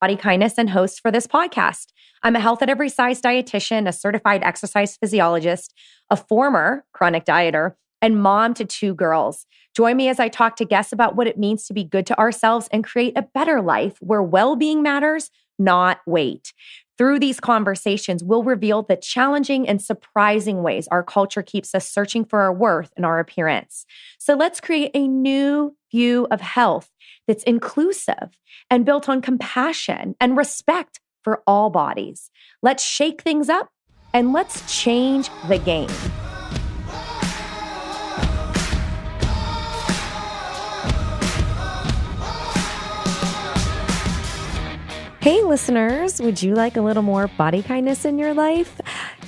Body Kindness and host for this podcast. I'm a health at every size dietitian, a certified exercise physiologist, a former chronic dieter, and mom to 2 girls. Join me as I talk to guests about what it means to be good to ourselves and create a better life where well-being matters, not weight. Through these conversations, we'll reveal the challenging and surprising ways our culture keeps us searching for our worth and our appearance. So let's create a new view of health that's inclusive and built on compassion and respect for all bodies. Let's shake things up and let's change the game. Hey listeners, would you like a little more body kindness in your life?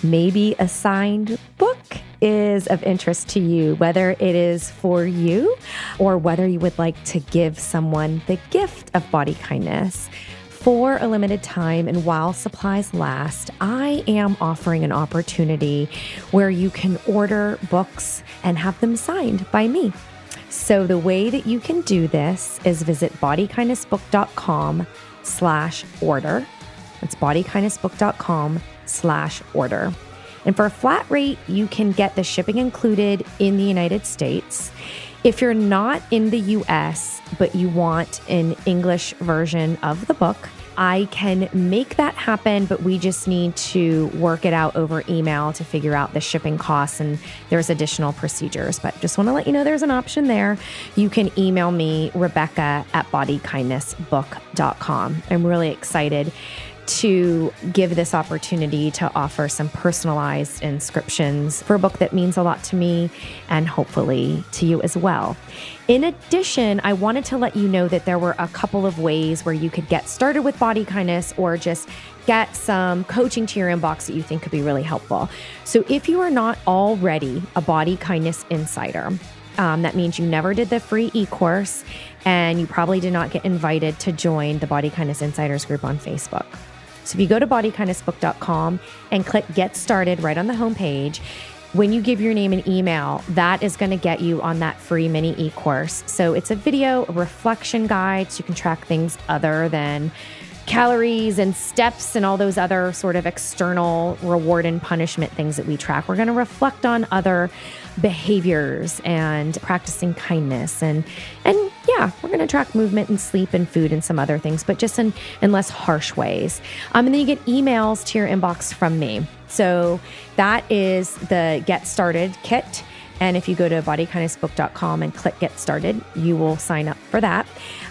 Maybe a signed book is of interest to you, whether it is for you or whether you would like to give someone the gift of body kindness. For a limited time and while supplies last, I am offering an opportunity where you can order books and have them signed by me. So the way that you can do this is visit bodykindnessbook.com/order. That's bodykindnessbook.com/order. And for a flat rate, you can get the shipping included in the United States. If you're not in the US, but you want an English version of the book, I can make that happen, but we just need to work it out over email to figure out the shipping costs, and there's additional procedures. But just want to let you know there's an option there. You can email me, Rebecca@bodykindnessbook.com. I'm really excited to give this opportunity to offer some personalized inscriptions for a book that means a lot to me and hopefully to you as well. In addition, I wanted to let you know that there were a couple of ways where you could get started with body kindness or just get some coaching to your inbox that you think could be really helpful. So if you are not already a body kindness insider, that means you never did the free e-course and you probably did not get invited to join the Body Kindness Insiders group on Facebook. So if you go to bodykindnessbook.com and click Get Started right on the homepage, when you give your name and email, that is going to get you on that free mini e-course. So it's a video, a reflection guide, so you can track things other than calories and steps and all those other sort of external reward and punishment things that we track. We're going to reflect on other behaviors and practicing kindness and yeah, we're going to track movement and sleep and food and some other things, but just in less harsh ways. And then you get emails to your inbox from me. So that is the Get Started kit. And if you go to bodykindnessbook.com and click Get Started, you will sign up for that.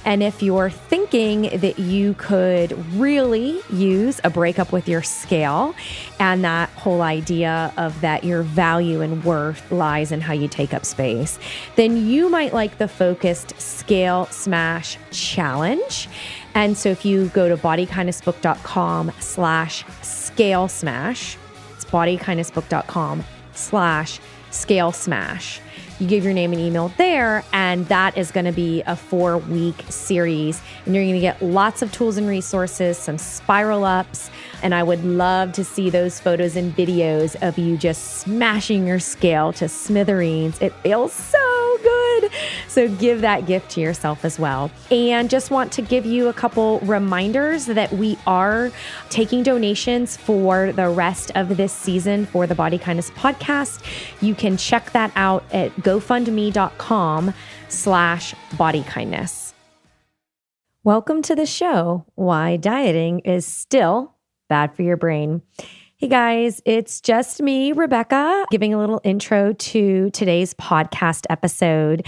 And if you're thinking that you could really use a breakup with your scale and that whole idea of that your value and worth lies in how you take up space, then you might like the focused Scale Smash Challenge. And so if you go to bodykindnessbook.com/scale smash, it's bodykindnessbook.com/scale smash. You give your name and email there, and that is going to be a 4-week series. And you're going to get lots of tools and resources, some spiral ups, and I would love to see those photos and videos of you just smashing your scale to smithereens. It feels so good. So give that gift to yourself as well. And just want to give you a couple reminders that we are taking donations for the rest of this season for the Body Kindness podcast. You can check that out at gofundme.com/bodykindness. Welcome to the show, Why Dieting is Still Bad for Your Brain. Hey guys, it's just me, Rebecca, giving a little intro to today's podcast episode.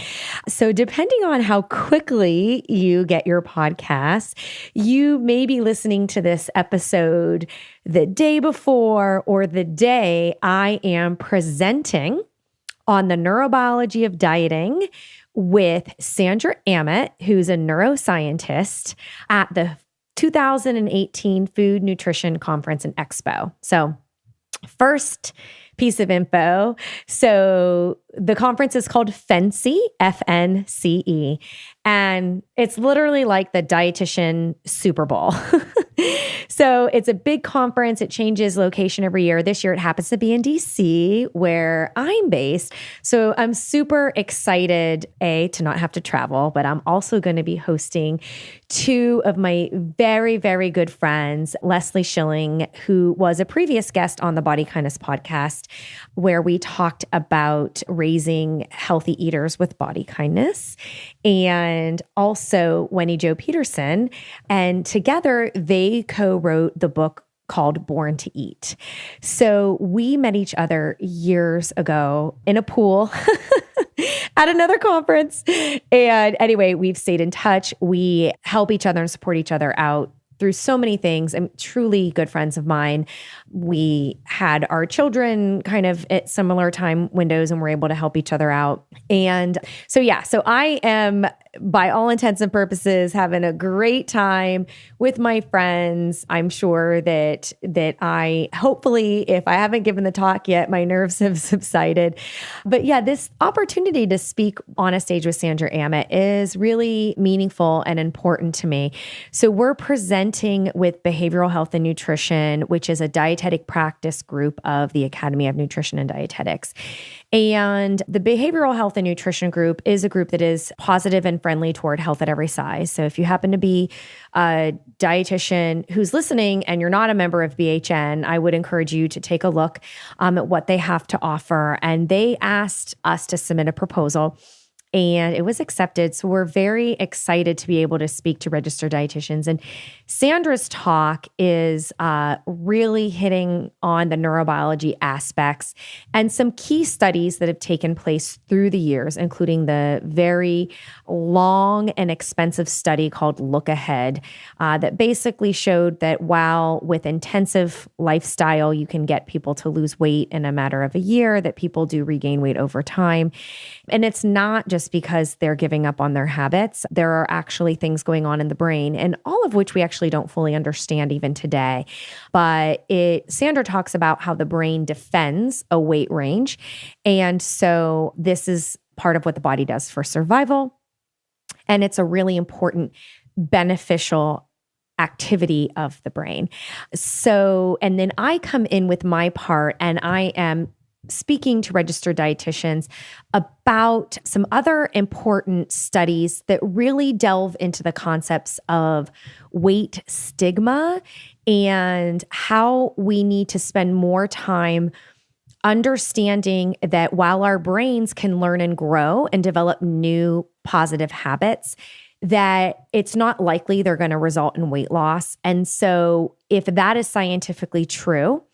So depending on how quickly you get your podcast, you may be listening to this episode the day before or the day I am presenting on the Neurobiology of Dieting with Sandra Aamodt, who's a neuroscientist at the 2018 Food Nutrition Conference and Expo. So first piece of info. So the conference is called FNCE, FNCE, and it's literally like the dietitian Super Bowl. So it's a big conference. It changes location every year. This year it happens to be in DC, where I'm based. So I'm super excited, to not have to travel, but I'm also going to be hosting two of my very, very good friends, Leslie Schilling, who was a previous guest on the Body Kindness podcast, where we talked about raising healthy eaters with body kindness, and also Wendy Jo Peterson. And together they co-wrote the book called Born to Eat. So we met each other years ago in a pool at another conference. And anyway, we've stayed in touch. We help each other and support each other out through so many things, and truly good friends of mine. We had our children kind of at similar time windows and were able to help each other out. And so I am, by all intents and purposes, having a great time with my friends. I'm sure that I, hopefully, if I haven't given the talk yet, my nerves have subsided. But yeah, this opportunity to speak on a stage with Sandra Aamodt is really meaningful and important to me. So we're presenting with Behavioral Health and Nutrition, which is a dietetic practice group of the Academy of Nutrition and Dietetics. And the Behavioral Health and Nutrition group is a group that is positive and friendly toward health at every size. So if you happen to be a dietitian who's listening and you're not a member of BHN, I would encourage you to take a look at what they have to offer. And they asked us to submit a proposal, and it was accepted. So we're very excited to be able to speak to registered dietitians. And Sandra's talk is really hitting on the neurobiology aspects and some key studies that have taken place through the years, including the very long and expensive study called Look Ahead, that basically showed that while with intensive lifestyle, you can get people to lose weight in a matter of a year, that people do regain weight over time. And it's not just because they're giving up on their habits. There are actually things going on in the brain, and all of which we actually don't fully understand even today. But Sandra talks about how the brain defends a weight range. And so this is part of what the body does for survival. And it's a really important beneficial activity of the brain. So, and then I come in with my part, and I am speaking to registered dietitians about some other important studies that really delve into the concepts of weight stigma and how we need to spend more time understanding that while our brains can learn and grow and develop new positive habits, that it's not likely they're going to result in weight loss. And so if that is scientifically true,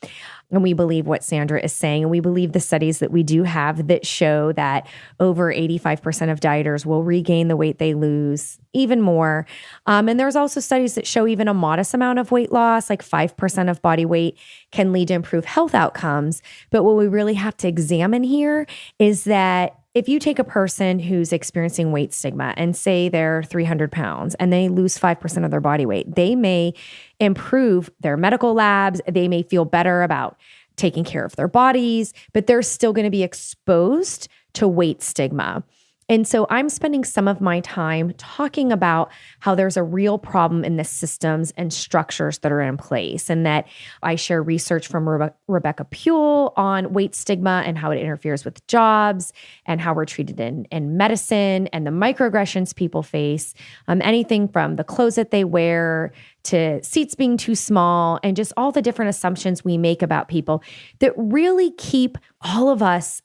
and we believe what Sandra is saying, and we believe the studies that we do have that show that over 85% of dieters will regain the weight they lose, even more. And there's also studies that show even a modest amount of weight loss, like 5% of body weight, can lead to improved health outcomes. But what we really have to examine here is that if you take a person who's experiencing weight stigma and say they're 300 pounds and they lose 5% of their body weight, they may improve their medical labs. They may feel better about taking care of their bodies, but they're still going to be exposed to weight stigma. And so I'm spending some of my time talking about how there's a real problem in the systems and structures that are in place, and that I share research from Rebecca Pule on weight stigma and how it interferes with jobs and how we're treated in medicine and the microaggressions people face, anything from the clothes that they wear to seats being too small and just all the different assumptions we make about people that really keep all of us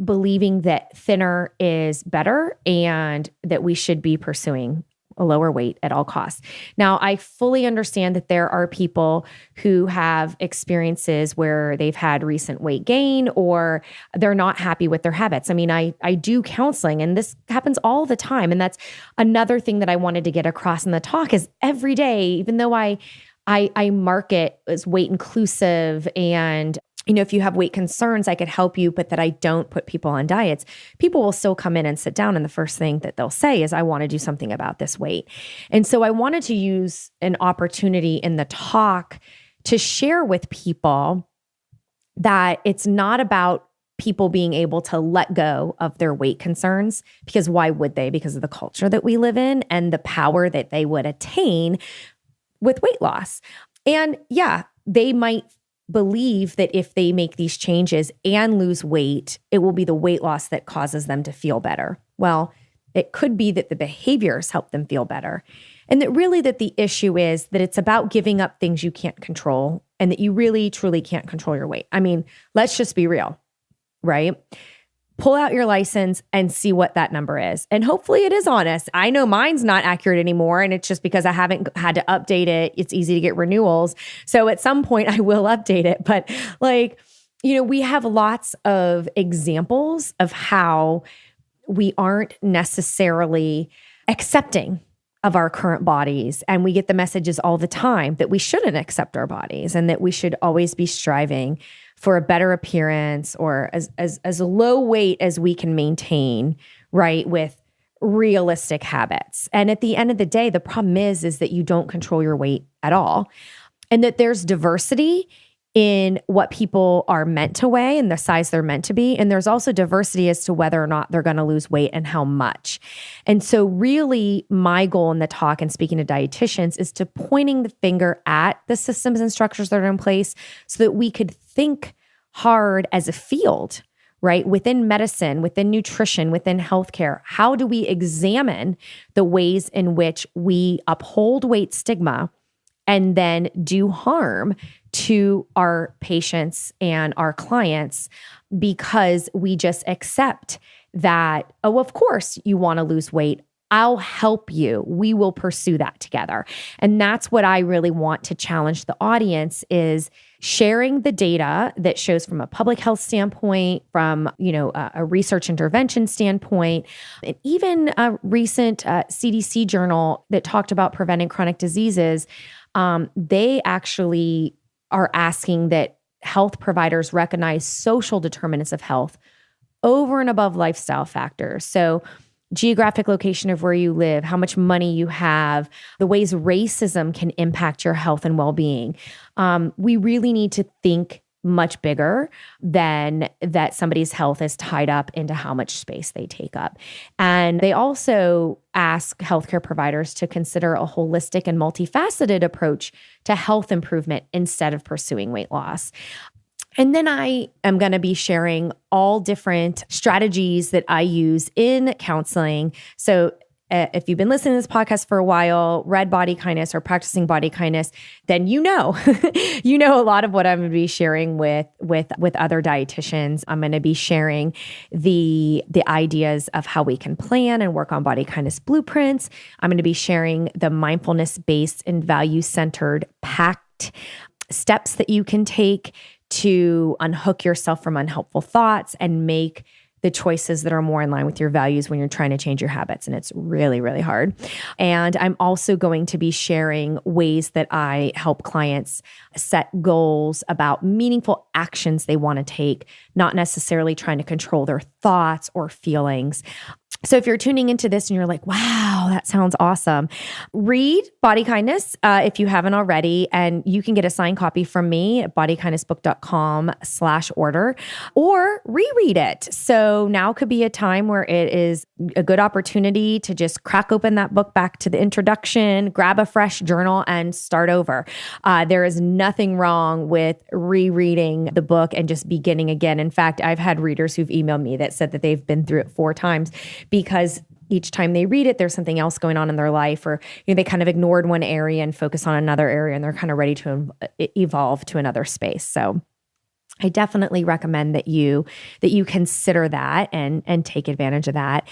believing that thinner is better and that we should be pursuing a lower weight at all costs. Now, I fully understand that there are people who have experiences where they've had recent weight gain or they're not happy with their habits. I mean, I do counseling, and this happens all the time. And that's another thing that I wanted to get across in the talk is every day, even though I market as weight inclusive and if you have weight concerns, I could help you, but that I don't put people on diets. People will still come in and sit down, and the first thing that they'll say is, I want to do something about this weight. And so I wanted to use an opportunity in the talk to share with people that it's not about people being able to let go of their weight concerns, because why would they? Because of the culture that we live in and the power that they would attain with weight loss. And yeah, they might believe that if they make these changes and lose weight, it will be the weight loss that causes them to feel better. Well, It could be that the behaviors help them feel better. And that really that the issue is that it's about giving up things you can't control and that you really, truly can't control your weight. I mean, let's just be real, right? Pull out your license and see what that number is. And hopefully it is honest. I know mine's not accurate anymore, and it's just because I haven't had to update it. It's easy to get renewals. So at some point I will update it. But we have lots of examples of how we aren't necessarily accepting of our current bodies. And we get the messages all the time that we shouldn't accept our bodies and that we should always be striving for a better appearance or as low weight as we can maintain, right, with realistic habits. And at the end of the day, the problem is that you don't control your weight at all. And that there's diversity in what people are meant to weigh and the size they're meant to be. And there's also diversity as to whether or not they're going to lose weight and how much. And so really my goal in the talk and speaking to dietitians is to pointing the finger at the systems and structures that are in place so that we could think hard as a field, right? Within medicine, within nutrition, within healthcare, how do we examine the ways in which we uphold weight stigma and then do harm to our patients and our clients because we just accept that, oh, of course you want to lose weight. I'll help you. We will pursue that together. And that's what I really want to challenge the audience is sharing the data that shows from a public health standpoint, from, a research intervention standpoint, and even a recent CDC journal that talked about preventing chronic diseases. They actually are asking that health providers recognize social determinants of health over and above lifestyle factors. So geographic location of where you live, how much money you have, the ways racism can impact your health and well-being. We really need to think much bigger than that somebody's health is tied up into how much space they take up. And they also ask healthcare providers to consider a holistic and multifaceted approach to health improvement instead of pursuing weight loss. And then I am going to be sharing all different strategies that I use in counseling. So if you've been listening to this podcast for a while, read Body Kindness or practicing Body Kindness, then you know a lot of what I'm going to be sharing with other dietitians. I'm going to be sharing the ideas of how we can plan and work on body kindness blueprints. I'm going to be sharing the mindfulness-based and value-centered packed steps that you can take to unhook yourself from unhelpful thoughts and make the choices that are more in line with your values when you're trying to change your habits. And it's really, really hard. And I'm also going to be sharing ways that I help clients set goals about meaningful actions they want to take, not necessarily trying to control their thoughts or feelings. So if you're tuning into this and you're like, wow, that sounds awesome, read Body Kindness if you haven't already. And you can get a signed copy from me at bodykindnessbook.com/order or reread it. So now could be a time where it is a good opportunity to just crack open that book back to the introduction, grab a fresh journal and start over. There is nothing wrong with rereading the book and just beginning again. In fact, I've had readers who've emailed me that said that they've been through it 4 times because each time they read it, there's something else going on in their life, or they kind of ignored one area and focus on another area, and they're kind of ready to evolve to another space. So I definitely recommend that you consider that and take advantage of that.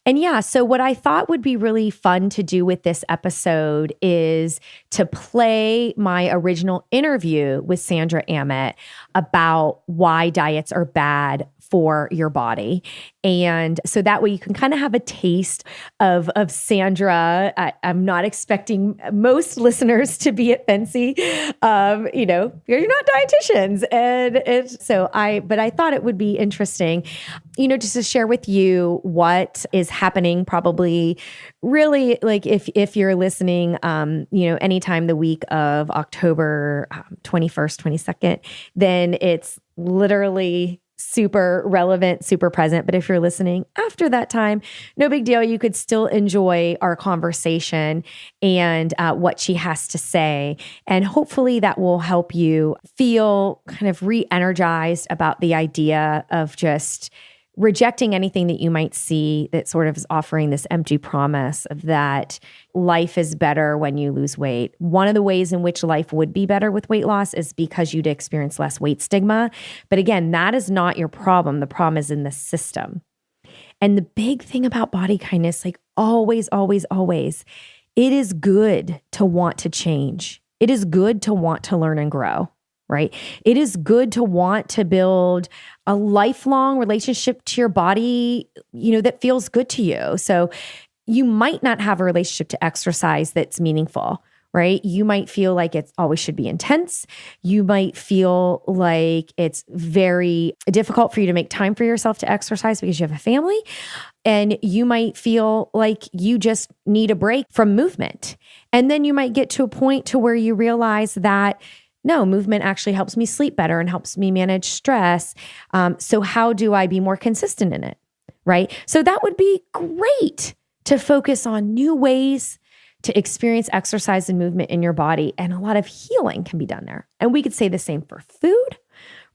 And yeah, so what I thought would be really fun to do with this episode is to play my original interview with Sandra Aamodt about why diets are bad for your body. And so that way you can kind of have a taste of Sandra. I'm not expecting most listeners to be at Fancy. You're not dietitians. But I thought it would be interesting, just to share with you what is happening probably really like if you're listening, anytime the week of October 21st, 22nd, then it's literally super relevant, super present. But if you're listening after that time, no big deal. You could still enjoy our conversation and what she has to say. And hopefully that will help you feel kind of re-energized about the idea of just rejecting anything that you might see that sort of is offering this empty promise of that life is better when you lose weight. One of the ways in which life would be better with weight loss is because you'd experience less weight stigma. But again, that is not your problem. The problem is in the system. And the big thing about body kindness, like always, always, always, it is good to want to change. It is good to want to learn and grow, right? It is good to want to build a lifelong relationship to your body, that feels good to you. So you might not have a relationship to exercise that's meaningful, right? You might feel like it always should be intense. You might feel like it's very difficult for you to make time for yourself to exercise because you have a family. And you might feel like you just need a break from movement. And then you might get to a point to where you realize that, no, movement actually helps me sleep better and helps me manage stress. So how do I be more consistent in it, right? So that would be great to focus on new ways to experience exercise and movement in your body. And a lot of healing can be done there. And we could say the same for food,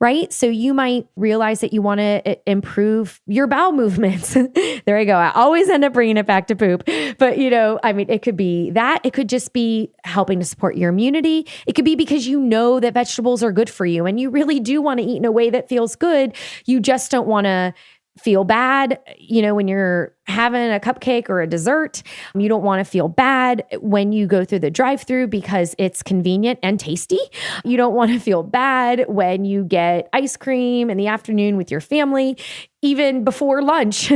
right? So you might realize that you want to improve your bowel movements. There you go. I always end up bringing it back to poop. But, it could be that. It could just be helping to support your immunity. It could be because you know that vegetables are good for you and you really do want to eat in a way that feels good. You just don't want to feel bad, when you're having a cupcake or a dessert. You don't want to feel bad when you go through the drive-through because it's convenient and tasty. You don't want to feel bad when you get ice cream in the afternoon with your family, even before lunch.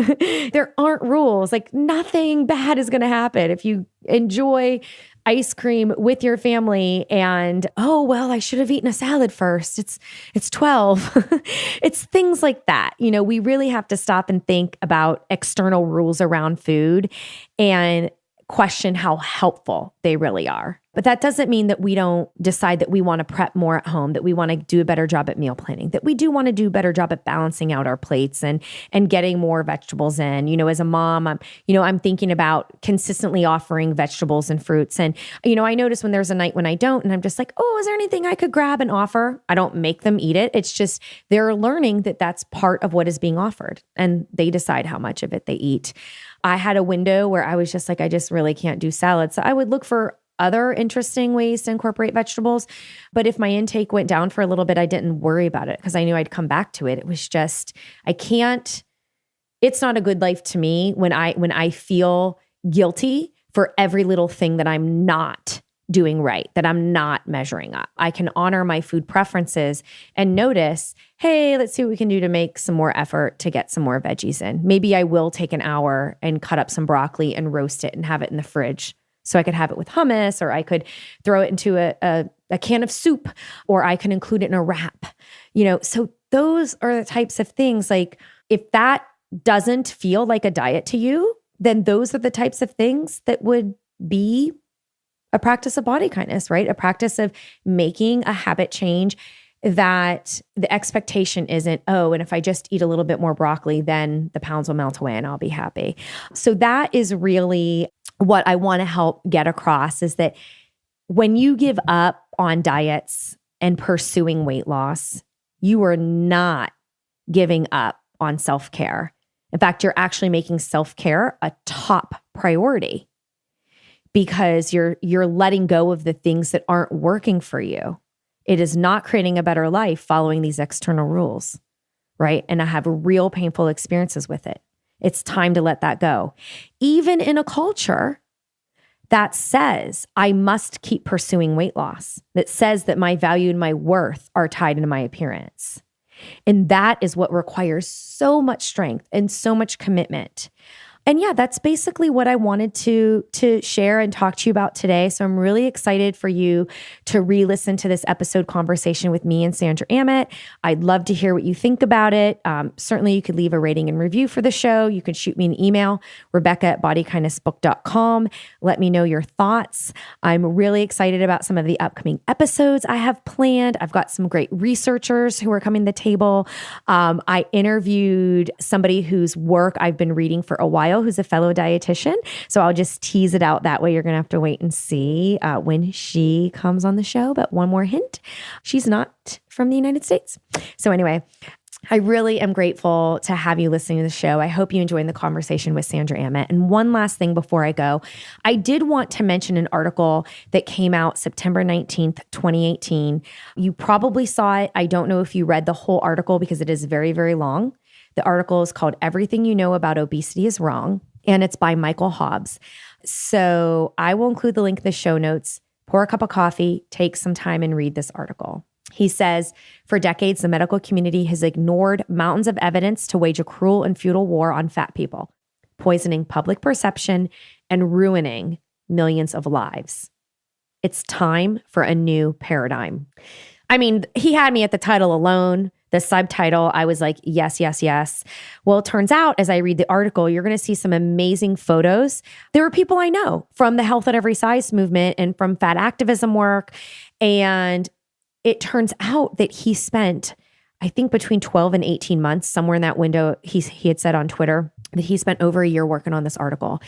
There aren't rules. Like nothing bad is going to happen if you enjoy ice cream with your family and, I should have eaten a salad first. It's 12. It's things like that. We really have to stop and think about external rules around food and question how helpful they really are. But that doesn't mean that we don't decide that we want to prep more at home, that we want to do a better job at meal planning, that we do want to do a better job at balancing out our plates and getting more vegetables in. As a mom, I'm thinking about consistently offering vegetables and fruits. And, I notice when there's a night when I don't, and I'm just like, is there anything I could grab and offer? I don't make them eat it. It's just they're learning that that's part of what is being offered and they decide how much of it they eat. I had a window where I was just like, I just really can't do salad. So I would look for other interesting ways to incorporate vegetables. But if my intake went down for a little bit, I didn't worry about it because I knew I'd come back to it. It was just, it's not a good life to me when I feel guilty for every little thing that I'm not doing right, that I'm not measuring up. I can honor my food preferences and notice, hey, let's see what we can do to make some more effort to get some more veggies in. Maybe I will take an hour and cut up some broccoli and roast it and have it in the fridge so I could have it with hummus, or I could throw it into a can of soup, or I can include it in a wrap. So those are the types of things, like if that doesn't feel like a diet to you, then those are the types of things that would be a practice of body kindness, right? A practice of making a habit change that the expectation isn't, and if I just eat a little bit more broccoli, then the pounds will melt away and I'll be happy. So that is really what I want to help get across, is that when you give up on diets and pursuing weight loss, you are not giving up on self-care. In fact, you're actually making self-care a top priority because you're letting go of the things that aren't working for you. It is not creating a better life following these external rules, right? And I have real painful experiences with it. It's time to let that go. Even in a culture that says I must keep pursuing weight loss, that says that my value and my worth are tied into my appearance. And that is what requires so much strength and so much commitment. And yeah, that's basically what I wanted to share and talk to you about today. So I'm really excited for you to re-listen to this episode conversation with me and Sandra Aamodt. I'd love to hear what you think about it. Certainly you could leave a rating and review for the show. You can shoot me an email, rebecca@bodykindnessbook.com. Let me know your thoughts. I'm really excited about some of the upcoming episodes I have planned. I've got some great researchers who are coming to the table. I interviewed somebody whose work I've been reading for a while, who's a fellow dietitian. So I'll just tease it out that way. You're going to have to wait and see when she comes on the show. But one more hint, she's not from the United States. So anyway, I really am grateful to have you listening to the show. I hope you enjoyed the conversation with Sandra Aamodt. And one last thing before I go, I did want to mention an article that came out September 19th, 2018. You probably saw it. I don't know if you read the whole article because it is very, very long. The article is called Everything You Know About Obesity is Wrong, and it's by Michael Hobbs. So I will include the link in the show notes. Pour a cup of coffee, take some time and read this article. He says, for decades, the medical community has ignored mountains of evidence to wage a cruel and futile war on fat people, poisoning public perception and ruining millions of lives. It's time for a new paradigm. I mean, he had me at the title alone. The subtitle, I was like, yes, yes, yes. Well, it turns out as I read the article, you're going to see some amazing photos. There are people I know from the Health at Every Size movement and from fat activism work. And it turns out that he spent, I think, between 12 and 18 months, somewhere in that window, he had said on Twitter that he spent over a year working on this article.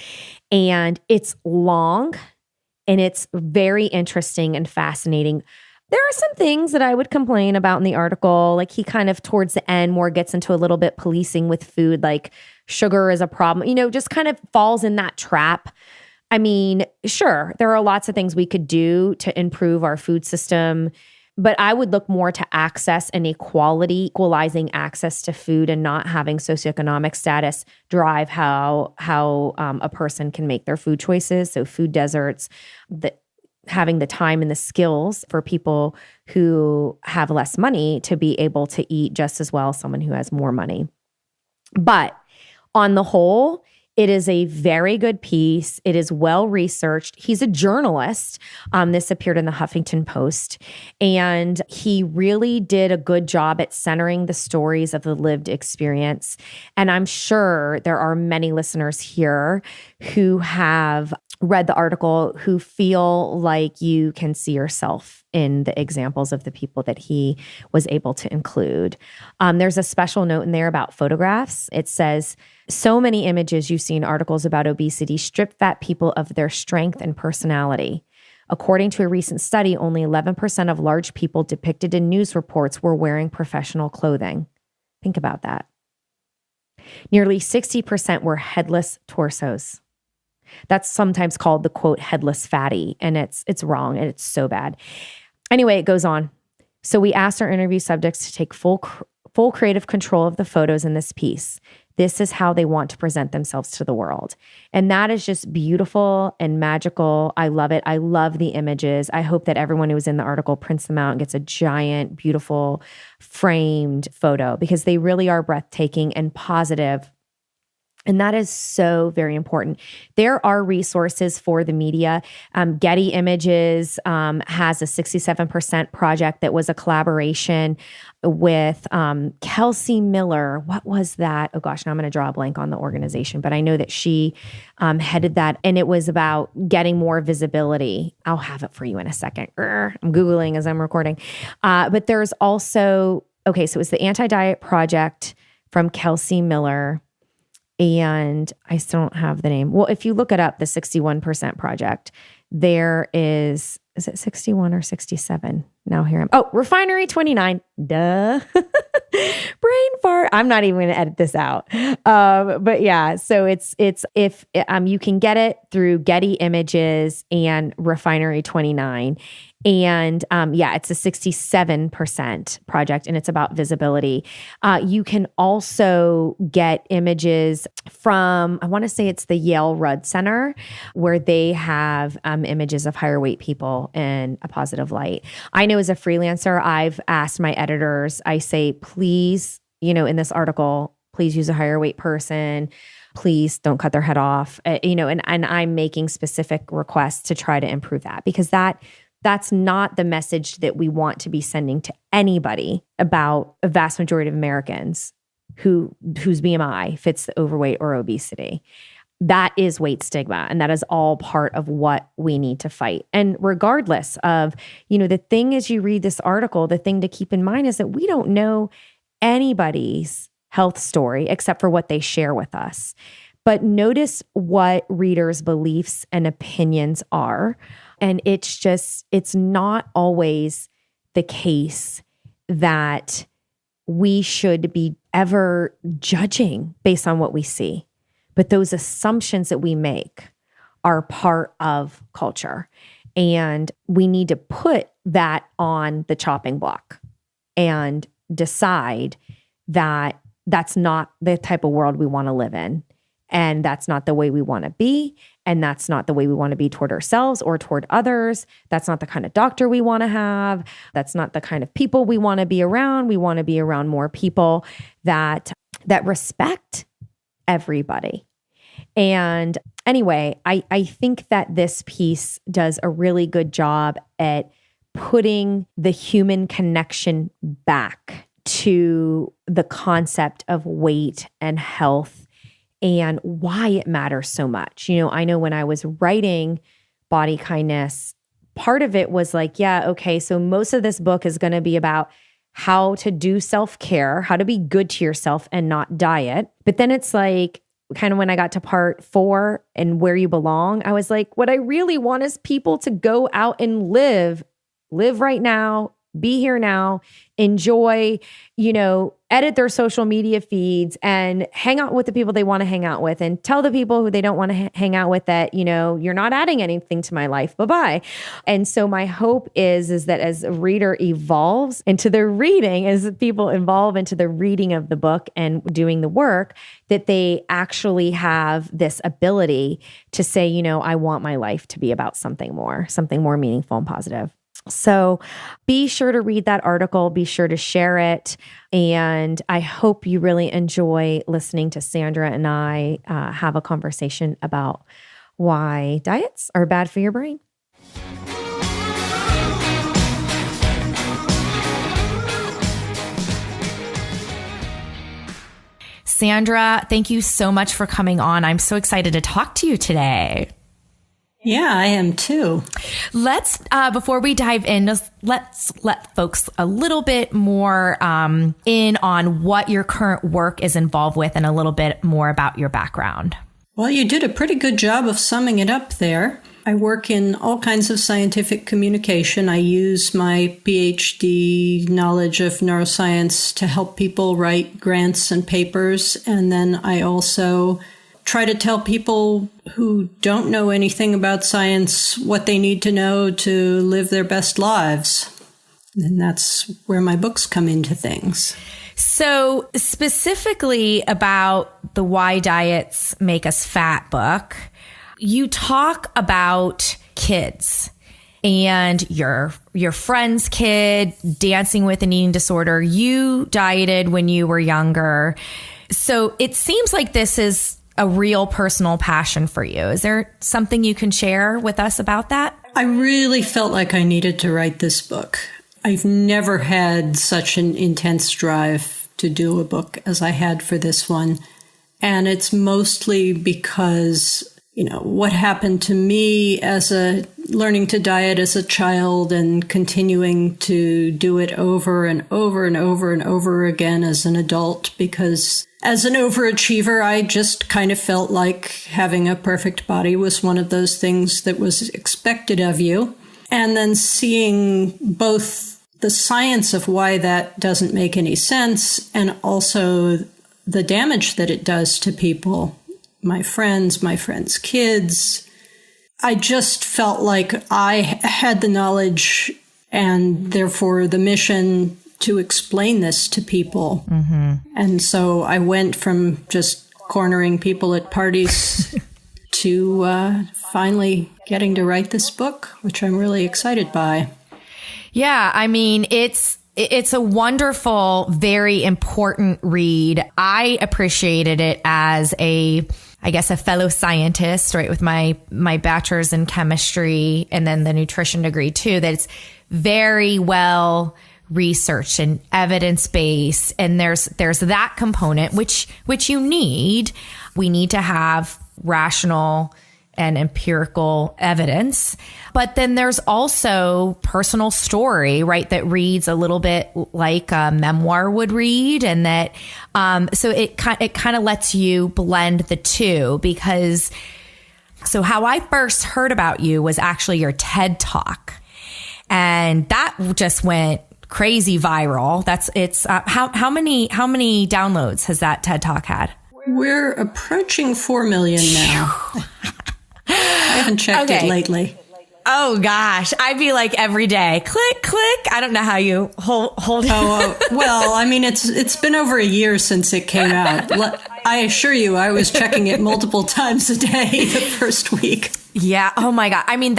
And it's long and it's very interesting and fascinating. There are some things that I would complain about in the article. Like he kind of towards the end more gets into a little bit policing with food, like sugar is a problem, just kind of falls in that trap. I mean, sure, there are lots of things we could do to improve our food system, but I would look more to access and equalizing access to food and not having socioeconomic status drive how a person can make their food choices. So food deserts, having the time and the skills for people who have less money to be able to eat just as well as someone who has more money. But on the whole, it is a very good piece. It is well researched. He's a journalist. This appeared in the Huffington Post. And he really did a good job at centering the stories of the lived experience. And I'm sure there are many listeners here who have read the article who feel like you can see yourself in the examples of the people that he was able to include. There's a special note in there about photographs. It says, so many images you see in articles about obesity strip fat people of their strength and personality. According to a recent study, only 11% of large people depicted in news reports were wearing professional clothing. Think about that. Nearly 60% were headless torsos. That's sometimes called the quote headless fatty, and it's wrong and it's so bad. Anyway, it goes on. So we asked our interview subjects to take full creative control of the photos in this piece. This is how they want to present themselves to the world. And that is just beautiful and magical. I love it. I love the images. I hope that everyone who was in the article prints them out and gets a giant, beautiful framed photo because they really are breathtaking and positive. And that is so very important. There are resources for the media. Getty Images has a 67% project that was a collaboration with Kelsey Miller. What was that? Oh gosh, now I'm going to draw a blank on the organization, but I know that she headed that, and it was about getting more visibility. I'll have it for you in a second. I'm Googling as I'm recording. But there's also, so it was the Anti-Diet Project from Kelsey Miller. And I still don't have the name. Well, if you look it up, the 61% project, there is it 61 or 67? Now here Refinery 29. Duh. Brain fart. I'm not even going to edit this out. But yeah, so it's if you can get it through Getty Images and Refinery 29. And it's a 67% project and it's about visibility. You can also get images from, I want to say it's the Yale Rudd Center, where they have images of higher weight people in a positive light. I know as a freelancer, I've asked my editors, I say, please, in this article, please use a higher weight person. Please don't cut their head off, and I'm making specific requests to try to improve that because that's not the message that we want to be sending to anybody about a vast majority of Americans whose BMI fits the overweight or obesity. That is weight stigma, and that is all part of what we need to fight. And regardless of, the thing as you read this article, the thing to keep in mind is that we don't know anybody's health story except for what they share with us. But notice what readers' beliefs and opinions are. And it's not always the case that we should be ever judging based on what we see. But those assumptions that we make are part of culture. And we need to put that on the chopping block and decide that that's not the type of world we want to live in. And that's not the way we want to be. And that's not the way we want to be toward ourselves or toward others. That's not the kind of doctor we want to have. That's not the kind of people we want to be around. We want to be around more people that respect everybody. And anyway, I think that this piece does a really good job at putting the human connection back to the concept of weight and health and why it matters so much. You know, I know when I was writing Body Kindness, part of it was like, yeah, okay, so most of this book is going to be about how to do self-care, how to be good to yourself and not diet. But then it's like, kind of when I got to part 4 and where you belong, I was like, what I really want is people to go out and live right now, be here now, enjoy, edit their social media feeds and hang out with the people they want to hang out with and tell the people who they don't want to hang out with that, you're not adding anything to my life. Bye-bye. And so my hope is that as a reader evolves into the reading, as people evolve into the reading of the book and doing the work, that they actually have this ability to say, I want my life to be about something more meaningful and positive. So be sure to read that article, be sure to share it. And I hope you really enjoy listening to Sandra and I have a conversation about why diets are bad for your brain. Sandra, thank you so much for coming on. I'm so excited to talk to you today. Yeah, I am too. Let's, before we dive in, let's let folks a little bit more in on what your current work is involved with and a little bit more about your background. Well, you did a pretty good job of summing it up there. I work in all kinds of scientific communication. I use my PhD knowledge of neuroscience to help people write grants and papers. And then I also try to tell people who don't know anything about science what they need to know to live their best lives. And that's where my books come into things. So specifically about the Why Diets Make Us Fat book, you talk about kids and your friend's kid dancing with an eating disorder. You dieted when you were younger. So it seems like this is a real personal passion for you. Is there something you can share with us about that? I really felt like I needed to write this book. I've never had such an intense drive to do a book as I had for this one. And it's mostly because, what happened to me as learning to diet as a child and continuing to do it over and over and over and over again as an adult, because as an overachiever, I just kind of felt like having a perfect body was one of those things that was expected of you. And then seeing both the science of why that doesn't make any sense and also the damage that it does to people, my friends' kids. I just felt like I had the knowledge and therefore the mission to explain this to people. Mm-hmm. And so I went from just cornering people at parties to finally getting to write this book, which I'm really excited by. Yeah, I mean, it's a wonderful, very important read. I appreciated it as a fellow scientist, right, with my bachelor's in chemistry and then the nutrition degree too, that it's very well researched and evidence-based. And there's that component, which you need. We need to have rational and empirical evidence. But then there's also personal story, right, that reads a little bit like a memoir would read. And that, so it kind of lets you blend the two, because so how I first heard about you was actually your TED Talk. And that just went crazy viral. How many downloads has that TED Talk had? We're approaching 4 million now. I haven't checked it lately. Oh gosh, I'd be like every day, click, click. I don't know how you hold it. Well, I mean, it's been over a year since it came out. I assure you, I was checking it multiple times a day the first week. Yeah. Oh my God. I mean,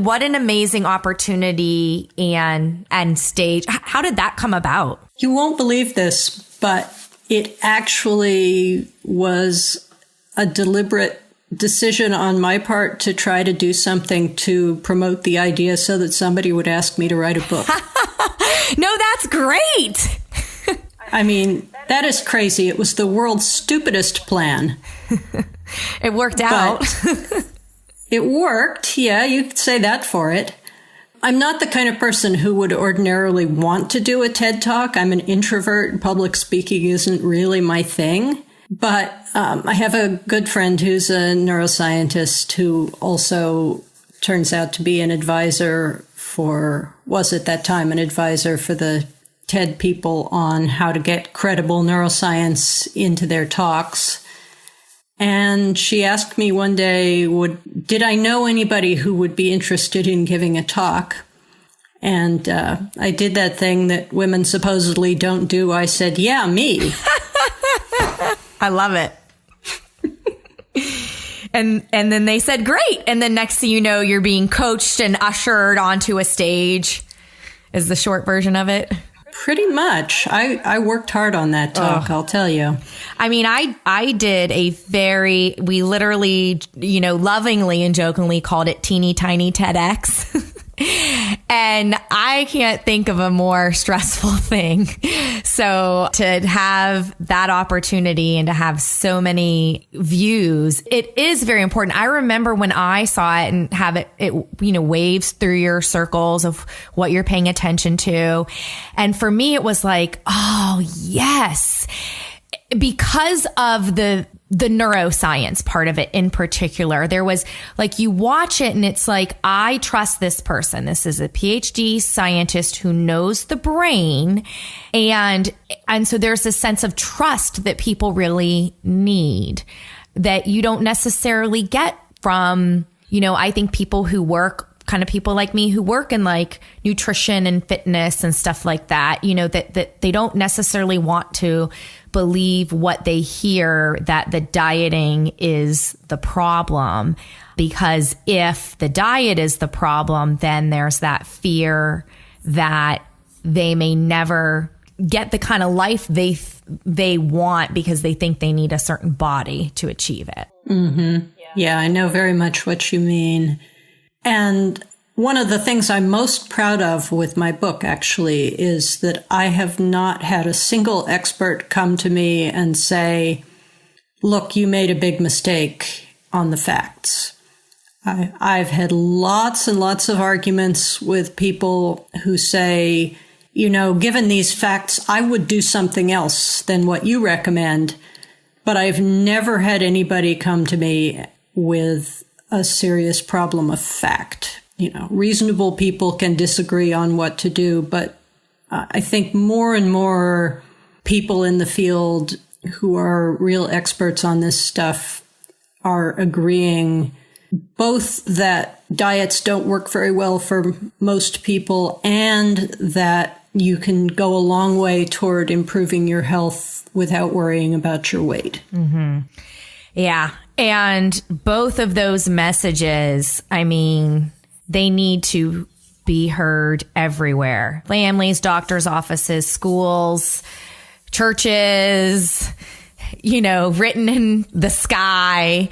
what an amazing opportunity and stage. How did that come about? You won't believe this, but it actually was a deliberate decision on my part to try to do something to promote the idea so that somebody would ask me to write a book. No, that's great. I mean, that is crazy. It was the world's stupidest plan. It worked out. It worked. Yeah, you could say that for it. I'm not the kind of person who would ordinarily want to do a TED Talk. I'm an introvert. Public speaking isn't really my thing. But I have a good friend who's a neuroscientist who also turns out to be an advisor was at that time an advisor for the TED people on how to get credible neuroscience into their talks. And she asked me one day, did I know anybody who would be interested in giving a talk? And I did that thing that women supposedly don't do. I said, yeah, me. I love it. And then they said, great. And then next thing you know, you're being coached and ushered onto a stage is the short version of it. Pretty much. I worked hard on that talk, I'll tell you. I mean, I did we literally, lovingly and jokingly called it teeny tiny TEDx. And I can't think of a more stressful thing. So to have that opportunity and to have so many views, it is very important. I remember when I saw it and have it waves through your circles of what you're paying attention to. And for me, it was like, oh, yes. Because of the neuroscience part of it in particular, there was like, you watch it and it's like, I trust this person. This is a PhD scientist who knows the brain. And so there's this sense of trust that people really need that you don't necessarily get from, I think people like me who work in like nutrition and fitness and stuff like that, that they don't necessarily want to believe what they hear, that the dieting is the problem. Because if the diet is the problem, then there's that fear that they may never get the kind of life they want because they think they need a certain body to achieve it. Mm-hmm. Yeah, I know very much what you mean. And one of the things I'm most proud of with my book, actually, is that I have not had a single expert come to me and say, look, you made a big mistake on the facts. I've had lots and lots of arguments with people who say, given these facts, I would do something else than what you recommend. But I've never had anybody come to me with a serious problem of fact. Reasonable people can disagree on what to do, but I think more and more people in the field who are real experts on this stuff are agreeing both that diets don't work very well for most people and that you can go a long way toward improving your health without worrying about your weight. Mm-hmm. Yeah. And both of those messages, I mean, they need to be heard everywhere. Families, doctors' offices, schools, churches, written in the sky,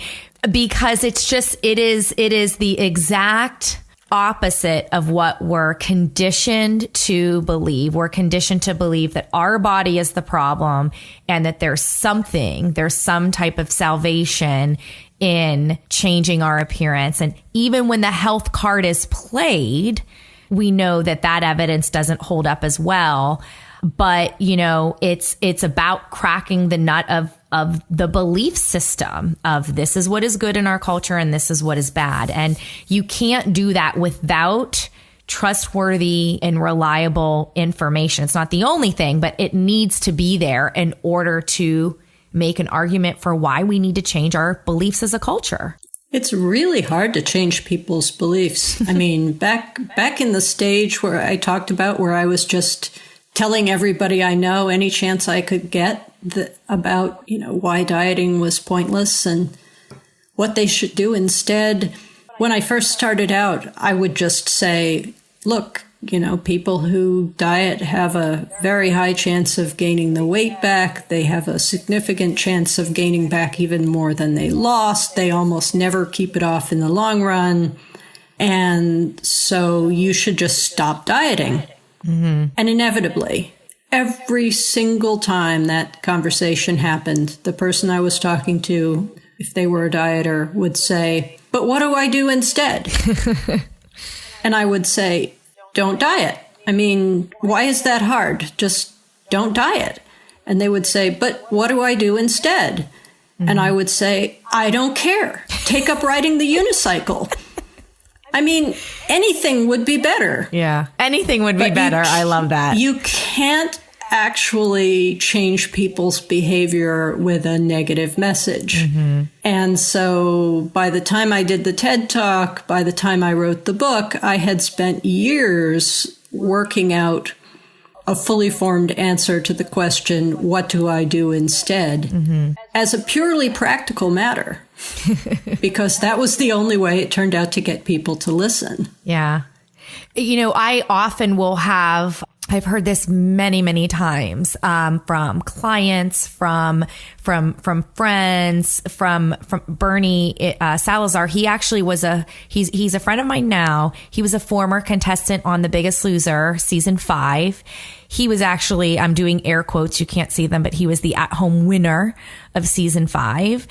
because it is the exact opposite of what we're conditioned to believe. We're conditioned to believe that our body is the problem and that there's some type of salvation in changing our appearance. And even when the health card is played, we know that evidence doesn't hold up as well. But, it's about cracking the nut of the belief system of this is what is good in our culture and this is what is bad. And you can't do that without trustworthy and reliable information. It's not the only thing, but it needs to be there in order to make an argument for why we need to change our beliefs as a culture. It's really hard to change people's beliefs. I mean, back in the stage where I talked about where I was just telling everybody I know any chance I could get about, why dieting was pointless and what they should do instead. When I first started out, I would just say, look, people who diet have a very high chance of gaining the weight back. They have a significant chance of gaining back even more than they lost. They almost never keep it off in the long run. And so you should just stop dieting. Mm-hmm. And inevitably, every single time that conversation happened, the person I was talking to, if they were a dieter, would say, but what do I do instead? And I would say, don't diet. I mean, why is that hard? Just don't diet. And they would say, but what do I do instead? Mm-hmm. And I would say, I don't care. Take up riding the unicycle. I mean, anything would be better. Yeah, anything would be better. I love that. You can't actually change people's behavior with a negative message. Mm-hmm. And so by the time I did the TED Talk, by the time I wrote the book, I had spent years working out a fully formed answer to the question, what do I do instead? Mm-hmm. As a purely practical matter, because that was the only way it turned out to get people to listen. Yeah. I often will have, I've heard this many, many times, from clients, from friends, from Bernie Salazar. He actually was he's a friend of mine now. He was a former contestant on The Biggest Loser, season 5. He was actually, I'm doing air quotes, you can't see them, but he was the at-home winner of season 5.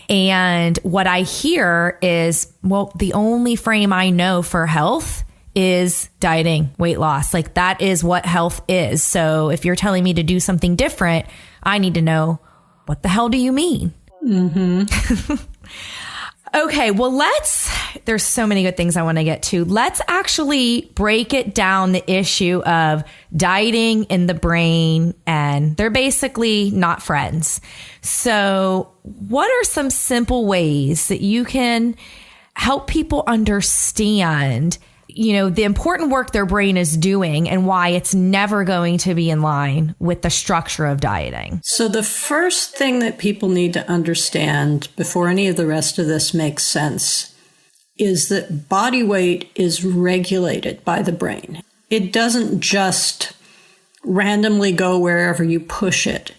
And what I hear is, well, the only frame I know for health is dieting, weight loss. Like that is what health is. So if you're telling me to do something different, I need to know, what the hell do you mean? Mm-hmm. Okay, well, there's so many good things I want to get to. Let's actually break it down, the issue of dieting and the brain, and they're basically not friends. So what are some simple ways that you can help people understand the important work their brain is doing and why it's never going to be in line with the structure of dieting? So the first thing that people need to understand before any of the rest of this makes sense is that body weight is regulated by the brain. It doesn't just randomly go wherever you push it.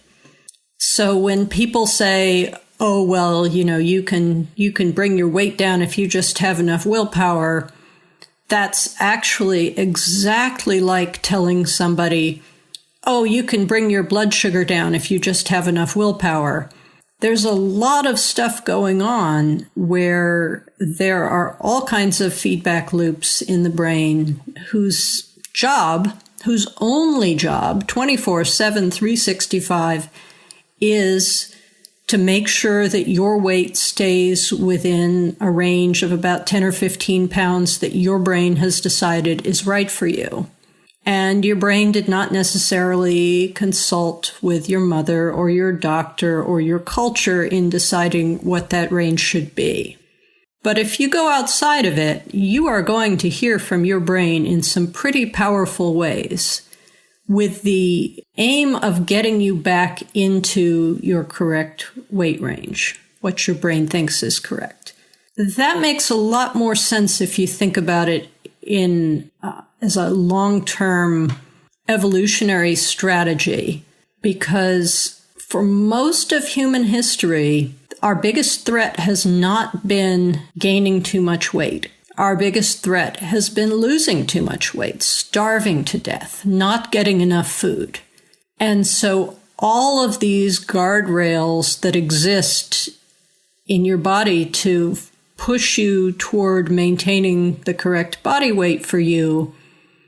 So when people say, oh, well, you can bring your weight down if you just have enough willpower, that's actually exactly like telling somebody, oh, you can bring your blood sugar down if you just have enough willpower. There's a lot of stuff going on where there are all kinds of feedback loops in the brain whose only job, 24/7, 365, is to make sure that your weight stays within a range of about 10 or 15 pounds that your brain has decided is right for you. And your brain did not necessarily consult with your mother or your doctor or your culture in deciding what that range should be. But if you go outside of it, you are going to hear from your brain in some pretty powerful ways, with the aim of getting you back into your correct weight range, what your brain thinks is correct. That makes a lot more sense if you think about it as a long-term evolutionary strategy, because for most of human history, our biggest threat has not been gaining too much weight. Our biggest threat has been losing too much weight, starving to death, not getting enough food. And so all of these guardrails that exist in your body to push you toward maintaining the correct body weight for you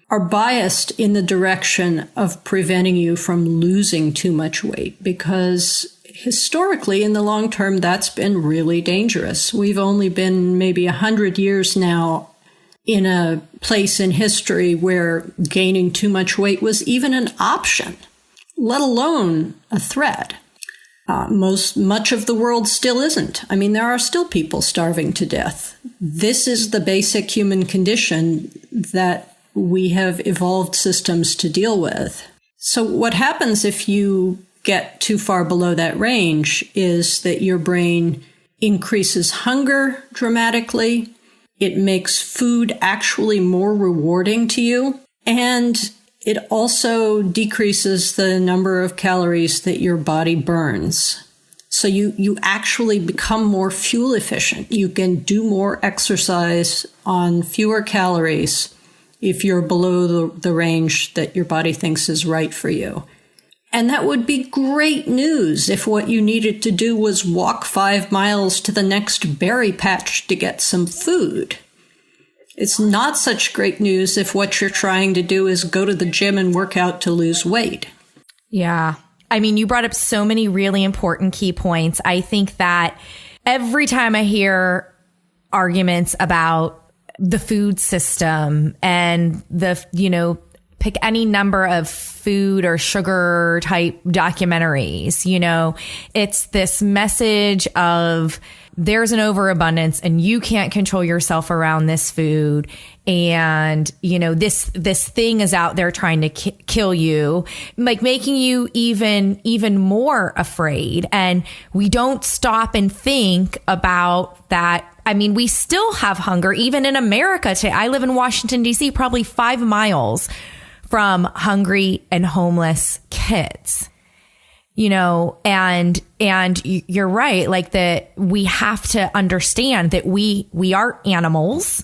are biased in the direction of preventing you from losing too much weight, because historically, in the long term, that's been really dangerous. We've only been maybe 100 years now in a place in history where gaining too much weight was even an option, let alone a threat. Much of the world still isn't. I mean, there are still people starving to death. This is the basic human condition that we have evolved systems to deal with. So what happens if you get too far below that range is that your brain increases hunger dramatically. It makes food actually more rewarding to you. And it also decreases the number of calories that your body burns. So you actually become more fuel efficient. You can do more exercise on fewer calories if you're below the range that your body thinks is right for you. And that would be great news if what you needed to do was walk 5 miles to the next berry patch to get some food. It's not such great news if what you're trying to do is go to the gym and work out to lose weight. Yeah. I mean, you brought up so many really important key points. I think that every time I hear arguments about the food system and pick any number of food or sugar type documentaries, it's this message of there's an overabundance and you can't control yourself around this food. And, this thing is out there trying to kill you, like making you even more afraid. And we don't stop and think about that. I mean, we still have hunger, even in America today. I live in Washington, D.C., probably 5 miles from hungry and homeless kids. And you're right, like that we have to understand that we are animals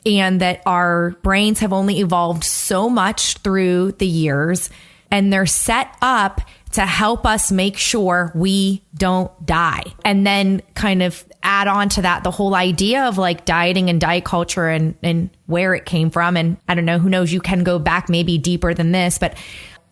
and that our brains have only evolved so much through the years, and they're set up to help us make sure we don't die. And then kind of add on to that the whole idea of like dieting and diet culture and where it came from. And I don't know, who knows, you can go back maybe deeper than this, but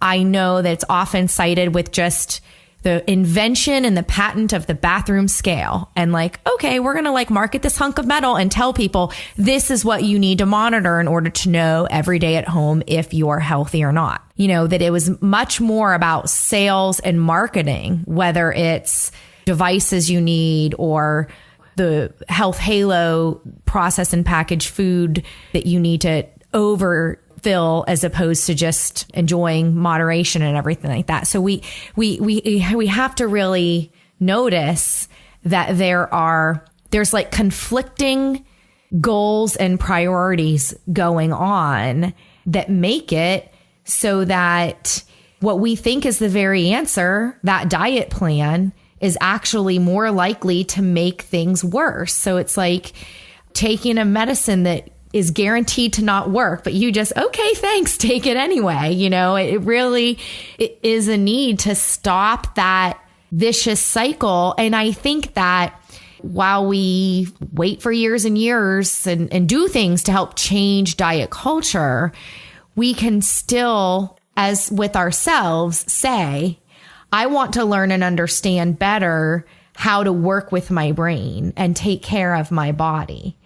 I know that it's often cited with just the invention and the patent of the bathroom scale. And like, okay, we're going to like market this hunk of metal and tell people this is what you need to monitor in order to know every day at home if you're healthy or not. That it was much more about sales and marketing, whether it's devices you need or the health halo processed and packaged food that you need to overfill as opposed to just enjoying moderation and everything like that. So we have to really notice that there's like conflicting goals and priorities going on that make it so that what we think is the very answer, that diet plan, is actually more likely to make things worse. So it's like taking a medicine that is guaranteed to not work, but you just, okay, thanks, take it anyway. It is a need to stop that vicious cycle. And I think that while we wait for years and years and do things to help change diet culture, we can still, as with ourselves, say, I want to learn and understand better how to work with my brain and take care of my body.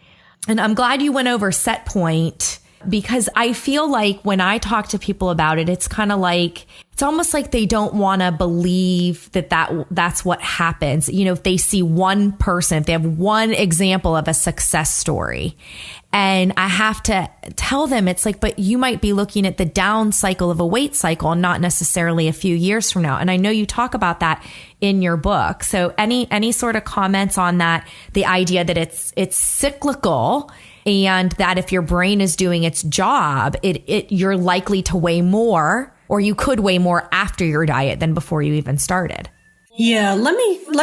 And I'm glad you went over set point, because I feel like when I talk to people about it, it's kind of like, it's almost like they don't want to believe that's what happens. If they see one person, if they have one example of a success story, and I have to tell them, it's like, but you might be looking at the down cycle of a weight cycle and not necessarily a few years from now. And I know you talk about that in your book. So any sort of comments on that, the idea that it's cyclical, and that if your brain is doing its job, you're likely to weigh more, or you could weigh more after your diet than before you even started. Yeah, let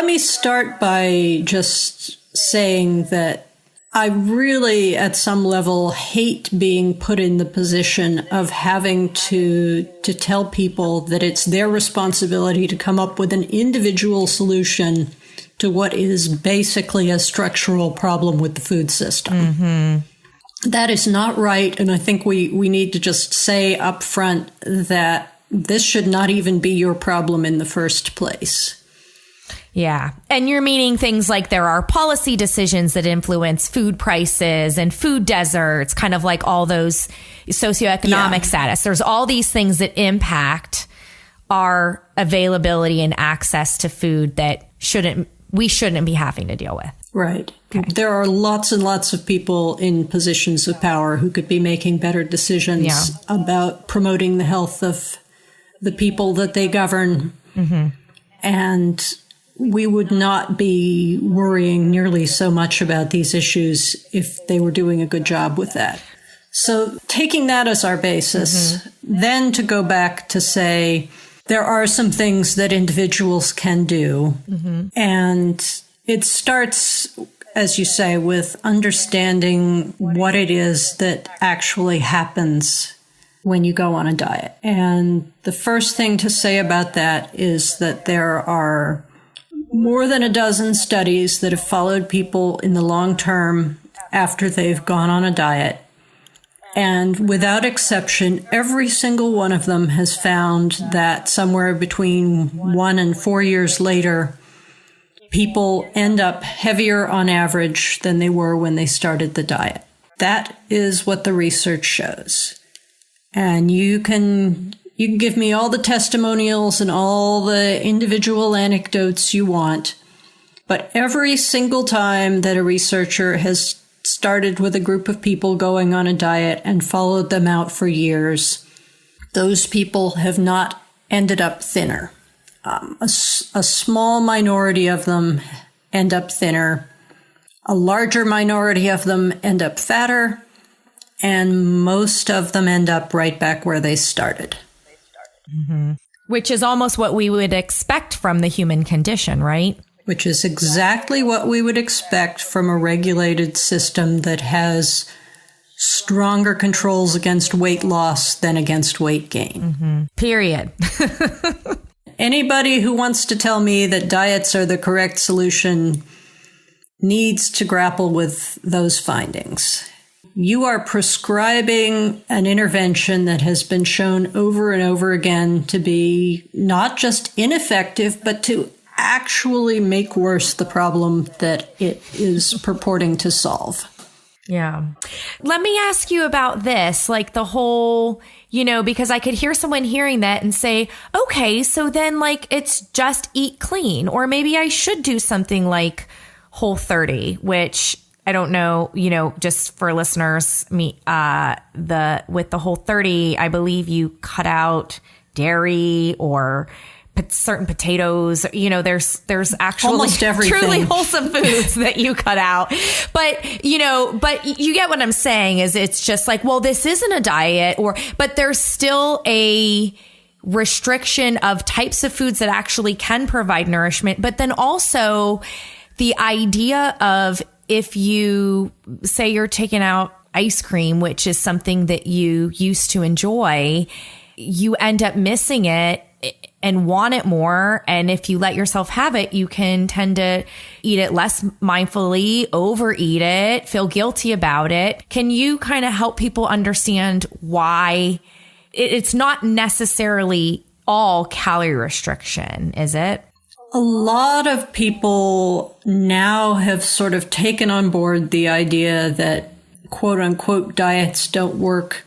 me start by just saying that I really, at some level, hate being put in the position of having to tell people that it's their responsibility to come up with an individual solution to what is basically a structural problem with the food system. Mm-hmm. That is not right. And I think we need to just say up front that this should not even be your problem in the first place. Yeah. And you're meaning things like there are policy decisions that influence food prices and food deserts, kind of like all those socioeconomic status. There's all these things that impact our availability and access to food that we shouldn't be having to deal with. Right. Okay. There are lots and lots of people in positions of power who could be making better decisions about promoting the health of the people that they govern. Mm-hmm. And we would not be worrying nearly so much about these issues if they were doing a good job with that. So taking that as our basis, then to go back to say, there are some things that individuals can do. And it starts, as you say, with understanding what it is that actually happens when you go on a diet. And the first thing to say about that is that there are more than a dozen studies that have followed people in the long term after they've gone on a diet. And without exception, every single one of them has found that somewhere between 1 and 4 years later, people end up heavier on average than they were when they started the diet. That is what the research shows. And you can give me all the testimonials and all the individual anecdotes you want, but every single time that a researcher has started with a group of people going on a diet and followed them out for years, those people have not ended up thinner. A small minority of them end up thinner. A larger minority of them end up fatter. And most of them end up right back where they started. Mm-hmm. Which is almost what we would expect from the human condition, right? Which is exactly what we would expect from a regulated system that has stronger controls against weight loss than against weight gain. Mm-hmm. Period. Anybody who wants to tell me that diets are the correct solution needs to grapple with those findings. You are prescribing an intervention that has been shown over and over again to be not just ineffective, but to actually make worse the problem that it is purporting to solve. Yeah. Let me ask you about this, like the whole, because I could hear someone hearing that and say, okay, so then like it's just eat clean, or maybe I should do something like Whole30, which I don't know, just for listeners, with the Whole30, I believe you cut out dairy or certain potatoes. There's actually almost everything. Truly wholesome foods that you cut out. But you get what I'm saying is it's just like, well, this isn't a diet but there's still a restriction of types of foods that actually can provide nourishment. But then also the idea of, if you say you're taking out ice cream, which is something that you used to enjoy, you end up missing it and want it more. And if you let yourself have it, you can tend to eat it less mindfully, overeat it, feel guilty about it. Can you kind of help people understand why it's not necessarily all calorie restriction, is it? A lot of people now have sort of taken on board the idea that quote unquote diets don't work,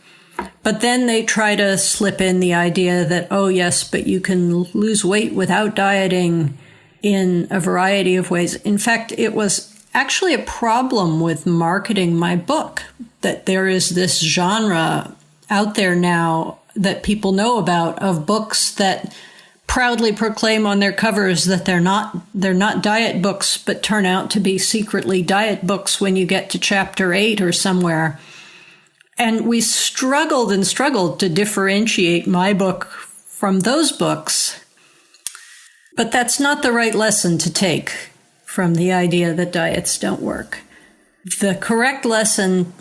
but then they try to slip in the idea that, oh yes, but you can lose weight without dieting in a variety of ways. In fact, it was actually a problem with marketing my book, that there is this genre out there now that people know about of books that proudly proclaim on their covers that they're not diet books, but turn out to be secretly diet books when you get to chapter 8 or somewhere. And we struggled to differentiate my book from those books. But that's not the right lesson to take from the idea that diets don't work. The correct lesson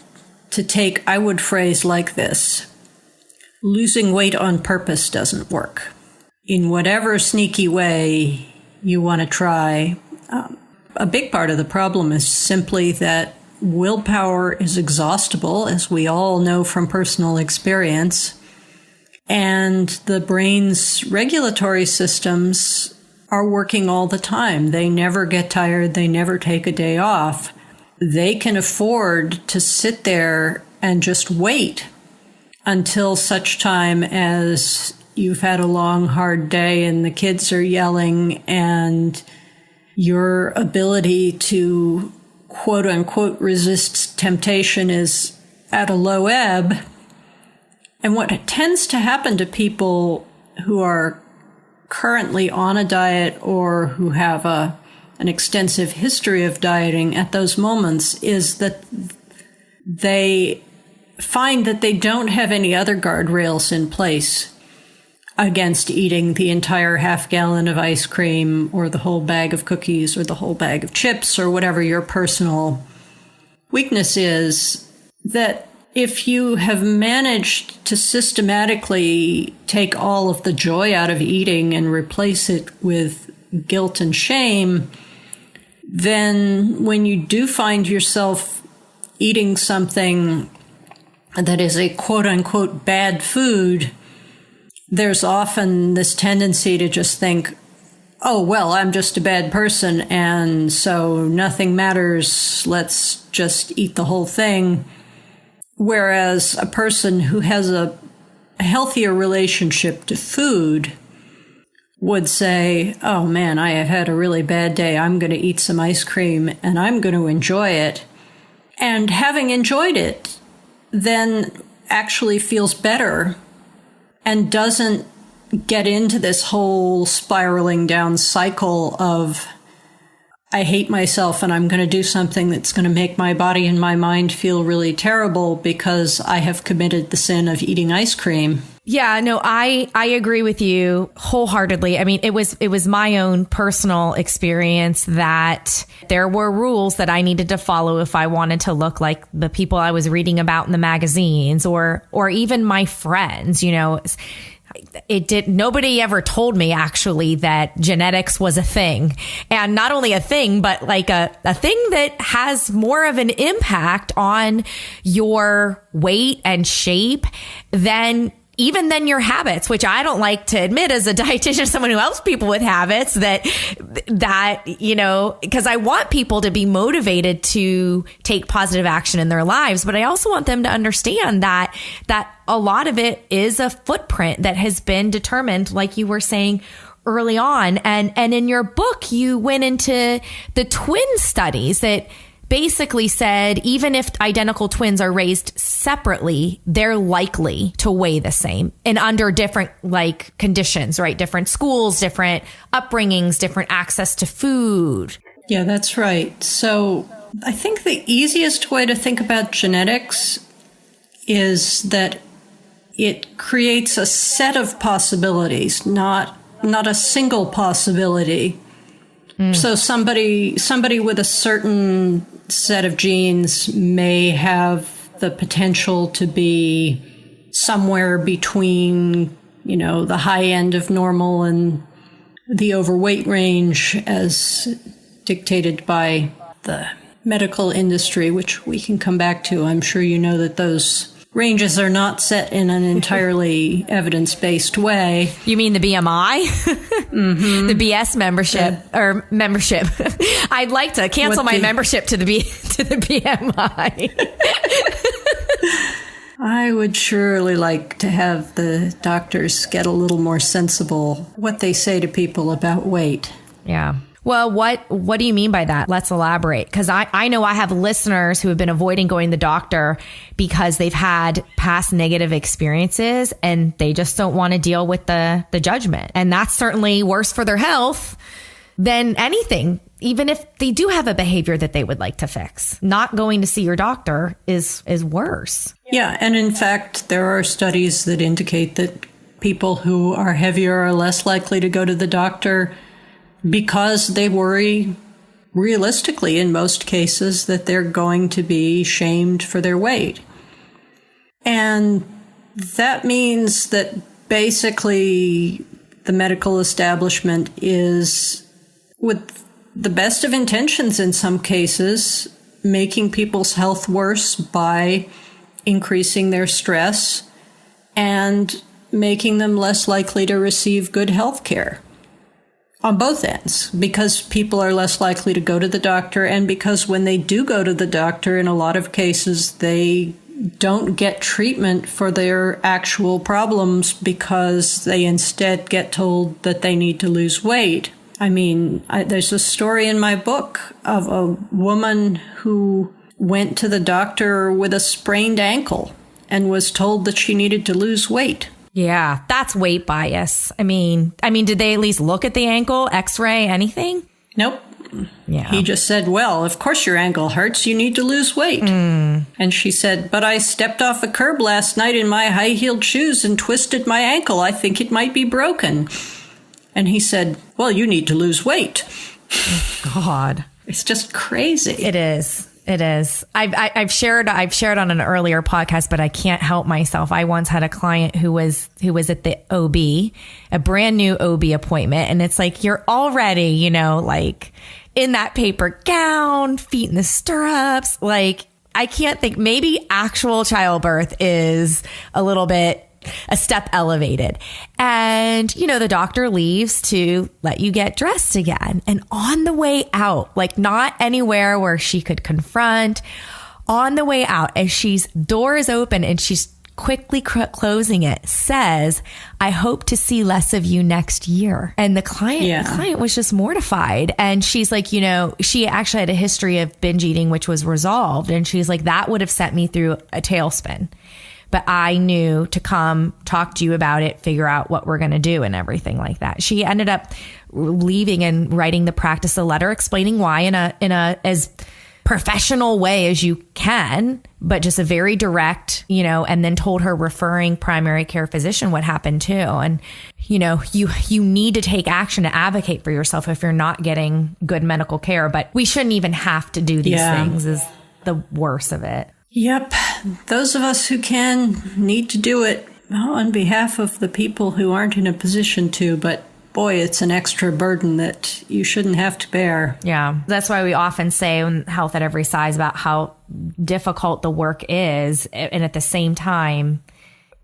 to take, I would phrase like this: losing weight on purpose doesn't work. In whatever sneaky way you want to try, a big part of the problem is simply that willpower is exhaustible, as we all know from personal experience, and the brain's regulatory systems are working all the time. They never get tired. They never take a day off. They can afford to sit there and just wait until such time as you've had a long, hard day and the kids are yelling and your ability to quote unquote resist temptation is at a low ebb. And what tends to happen to people who are currently on a diet or who have an extensive history of dieting at those moments is that they find that they don't have any other guardrails in place against eating the entire half gallon of ice cream or the whole bag of cookies or the whole bag of chips or whatever your personal weakness is. That if you have managed to systematically take all of the joy out of eating and replace it with guilt and shame, then when you do find yourself eating something that is a quote unquote bad food, there's often this tendency to just think, oh, well, I'm just a bad person, and so nothing matters. Let's just eat the whole thing. Whereas a person who has a healthier relationship to food would say, oh, man, I have had a really bad day. I'm going to eat some ice cream, and I'm going to enjoy it. And having enjoyed it, then actually feels better and doesn't get into this whole spiraling down cycle of, I hate myself and I'm going to do something that's going to make my body and my mind feel really terrible because I have committed the sin of eating ice cream. Yeah, no, I agree with you wholeheartedly. I mean, it was my own personal experience that there were rules that I needed to follow if I wanted to look like the people I was reading about in the magazines or even my friends, you know. Nobody ever told me actually that genetics was a thing, and not only a thing, but like a thing that has more of an impact on your weight and shape than your habits, which I don't like to admit as a dietitian, someone who helps people with habits, that, you know, because I want people to be motivated to take positive action in their lives. But I also want them to understand that a lot of it is a footprint that has been determined, like you were saying early on. And in your book, you went into the twin studies that basically said even if identical twins are raised separately, they're likely to weigh the same and under different like conditions, right? Different schools, different upbringings, different access to food. Yeah, that's right. So I think the easiest way to think about genetics is that it creates a set of possibilities, not a single possibility. So somebody with a certain set of genes may have the potential to be somewhere between, you know, the high end of normal and the overweight range as dictated by the medical industry, which we can come back to. I'm sure you know that those ranges are not set in an entirely evidence-based way. You mean the BMI? Mm-hmm. The BS membership or membership. I'd like to cancel my membership to the BMI. I would surely like to have the doctors get a little more sensible what they say to people about weight. Yeah. Well, what do you mean by that? Let's elaborate. Because I know I have listeners who have been avoiding going to the doctor because they've had past negative experiences and they just don't want to deal with the judgment. And that's certainly worse for their health than anything, even if they do have a behavior that they would like to fix. Not going to see your doctor is worse. Yeah. And in fact, there are studies that indicate that people who are heavier are less likely to go to the doctor because they worry, realistically, in most cases, that they're going to be shamed for their weight. And that means that basically the medical establishment is, with the best of intentions in some cases, making people's health worse by increasing their stress and making them less likely to receive good health care. on both ends, because people are less likely to go to the doctor, and because when they do go to the doctor, in a lot of cases, they don't get treatment for their actual problems because they instead get told that they need to lose weight. I mean, there's a story in my book of a woman who went to the doctor with a sprained ankle and was told that she needed to lose weight. Yeah, that's weight bias. I mean, did they at least look at the ankle, x-ray, anything? Nope. Yeah. He just said, well, of course your ankle hurts. You need to lose weight. And she said, but I stepped off a curb last night in my high-heeled shoes and twisted my ankle. I think it might be broken. And he said, well, you need to lose weight. God. It's just crazy. It is. It is. I've shared on an earlier podcast, but I can't help myself. I once had a client who was at the OB, a brand new OB appointment. And it's like, you're already, like in that paper gown, feet in the stirrups. Like, I can't think, maybe actual childbirth is a step elevated. And, the doctor leaves to let you get dressed again. And on the way out, like not anywhere where she could confront, on the way out, as door is open and she's quickly closing it, says, I hope to see less of you next year. And the client was just mortified. And she's like, she actually had a history of binge eating, which was resolved. And she's like, that would have sent me through a tailspin. But I knew to come talk to you about it, figure out what we're going to do and everything like that. She ended up leaving and writing the practice a letter explaining why in a as professional way as you can, but just a very direct, and then told her referring primary care physician what happened too. And, you need to take action to advocate for yourself if you're not getting good medical care. But we shouldn't even have to do these things is the worst of it. Yep. Those of us who can need to do it on behalf of the people who aren't in a position to, but boy, it's an extra burden that you shouldn't have to bear. Yeah. That's why we often say in Health at Every Size about how difficult the work is, and at the same time,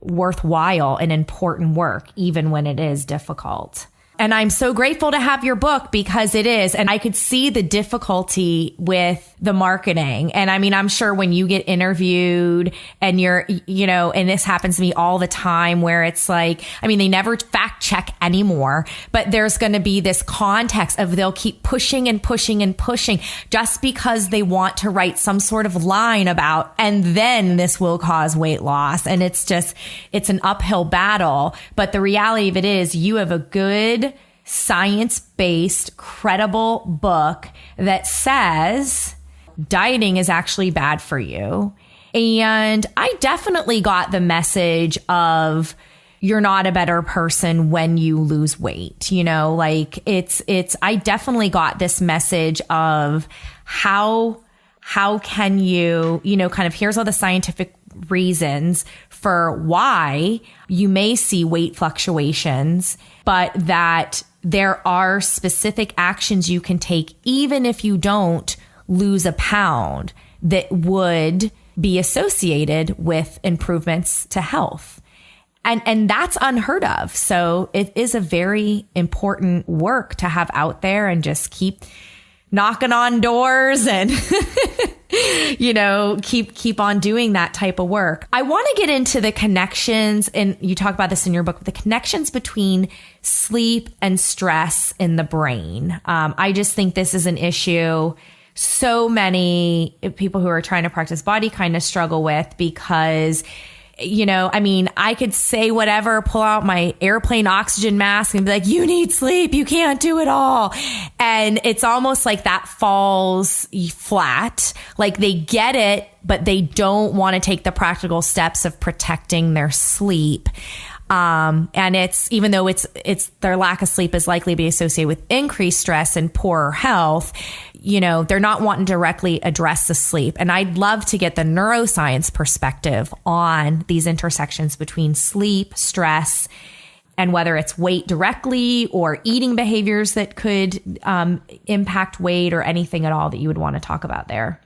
worthwhile and important work, even when it is difficult. And I'm so grateful to have your book because it is. And I could see the difficulty with the marketing. And I mean, I'm sure when you get interviewed and you're, and this happens to me all the time where it's like, they never fact check anymore, but there's going to be this context of they'll keep pushing and pushing and pushing just because they want to write some sort of line about, and then this will cause weight loss. And it's an uphill battle. But the reality of it is you have a good, science-based, credible book that says dieting is actually bad for you. And I definitely got the message of you're not a better person when you lose weight. I definitely got this message of how can you, kind of here's all the scientific reasons for why you may see weight fluctuations, but that there are specific actions you can take, even if you don't lose a pound, that would be associated with improvements to health. And that's unheard of. So it is a very important work to have out there and just keep knocking on doors and, keep on doing that type of work. I want to get into the connections, and you talk about this in your book, the connections between sleep and stress in the brain. I just think this is an issue so many people who are trying to practice body kindness struggle with because I could say whatever, pull out my airplane oxygen mask and be like, you need sleep. You can't do it all. And it's almost like that falls flat. Like they get it, but they don't want to take the practical steps of protecting their sleep. And it's, even though it's their lack of sleep is likely to be associated with increased stress and poorer health, they're not wanting to directly address the sleep. And I'd love to get the neuroscience perspective on these intersections between sleep, stress, and whether it's weight directly or eating behaviors that could impact weight or anything at all that you would want to talk about there.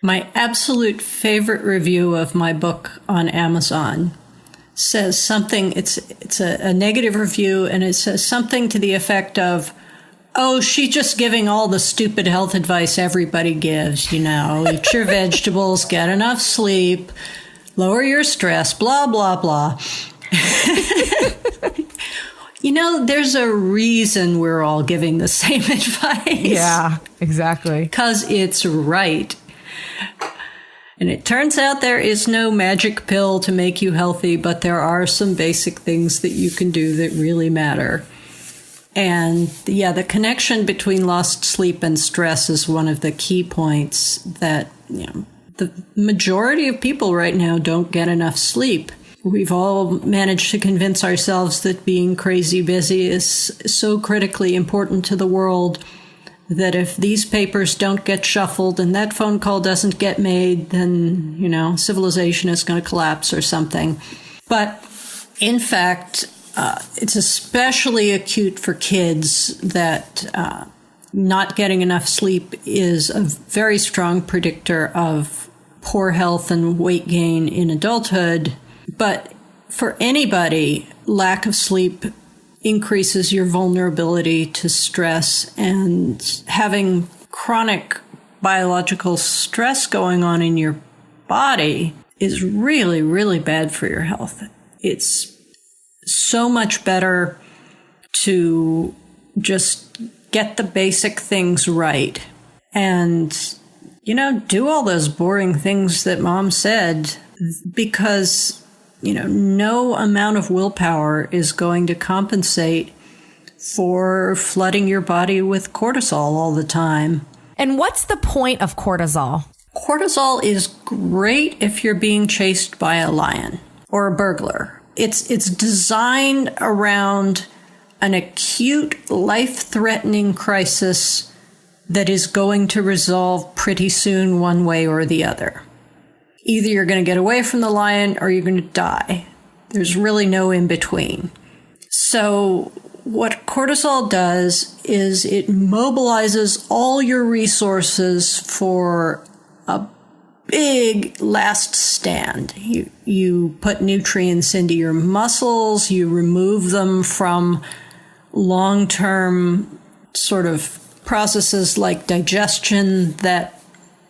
My absolute favorite review of my book on Amazon says something, it's a negative review, and it says something to the effect of, Oh, she's just giving all the stupid health advice everybody gives, Eat your vegetables, get enough sleep, lower your stress, blah, blah, blah. There's a reason we're all giving the same advice. Yeah, exactly. Because it's right. And it turns out there is no magic pill to make you healthy, but there are some basic things that you can do that really matter. And the connection between lost sleep and stress is one of the key points that, the majority of people right now don't get enough sleep. We've all managed to convince ourselves that being crazy busy is so critically important to the world that if these papers don't get shuffled and that phone call doesn't get made, then, civilization is going to collapse or something. But in fact, it's especially acute for kids that not getting enough sleep is a very strong predictor of poor health and weight gain in adulthood. But for anybody, lack of sleep increases your vulnerability to stress, and having chronic biological stress going on in your body is really, really bad for your health. It's so much better to just get the basic things right and, do all those boring things that Mom said, because no amount of willpower is going to compensate for flooding your body with cortisol all the time. And what's the point of cortisol? Cortisol is great if you're being chased by a lion or a burglar. It's designed around an acute, life-threatening crisis that is going to resolve pretty soon one way or the other. Either you're going to get away from the lion or you're going to die. There's really no in between. So what cortisol does is it mobilizes all your resources for a big last stand. You put nutrients into your muscles, you remove them from long-term sort of processes like digestion that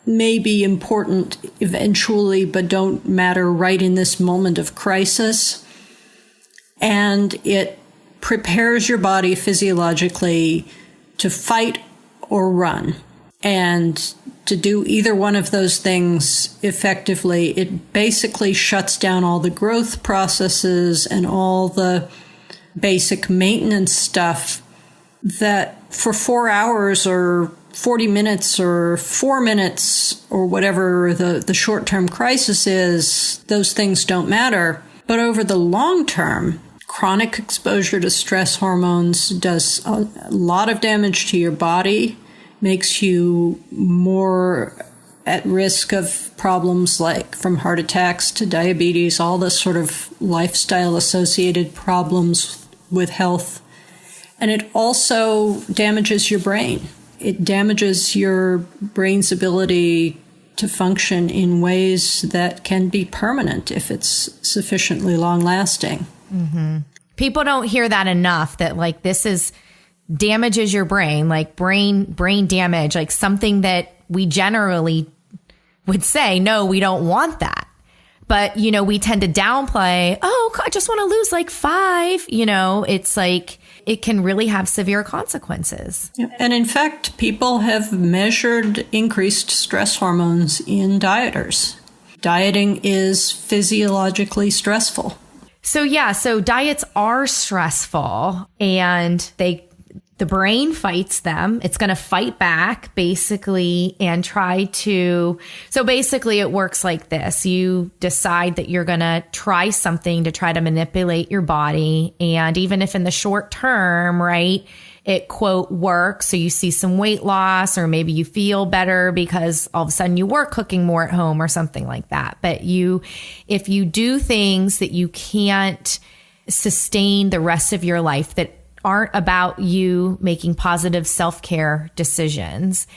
may be important eventually, but don't matter right in this moment of crisis. And it prepares your body physiologically to fight or run. And to do either one of those things effectively, it basically shuts down all the growth processes and all the basic maintenance stuff that for 4 hours or 40 minutes or 4 minutes or whatever the short-term crisis is, those things don't matter. But over the long term, chronic exposure to stress hormones does a lot of damage to your body, makes you more at risk of problems like from heart attacks to diabetes, all the sort of lifestyle-associated problems with health. And it also damages your brain. It damages your brain's ability to function in ways that can be permanent if it's sufficiently long-lasting. Mm-hmm. People don't hear that enough, that like this is damages your brain, like brain damage, like something that we generally would say, no, we don't want that. But, we tend to downplay, oh, I just want to lose like 5, it's like it can really have severe consequences. Yeah. And in fact, people have measured increased stress hormones in dieters. Dieting is physiologically stressful. So diets are stressful, and the brain fights them. It's going to fight back basically and try to. So basically it works like this. You decide that you're going to try something to try to manipulate your body. And even if in the short term, right, it quote works. So you see some weight loss, or maybe you feel better because all of a sudden you were cooking more at home or something like that. But if you do things that you can't sustain the rest of your life, that aren't about you making positive self-care decisions,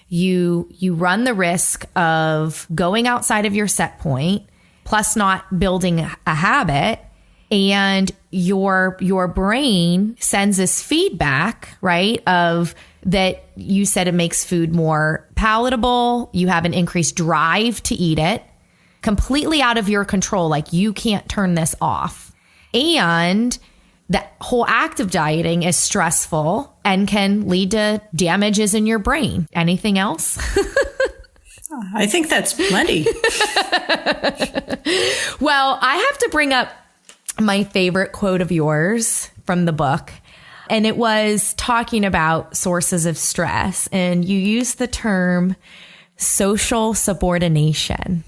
you run the risk of going outside of your set point, plus not building a habit, And your brain sends this feedback, right? Of that you said it makes food more palatable. You have an increased drive to eat it, completely out of your control. Like you can't turn this off. And the whole act of dieting is stressful and can lead to damages in your brain. Anything else? I think that's plenty. Well, I have to bring up my favorite quote of yours from the book. And it was talking about sources of stress. And you used the term social subordination.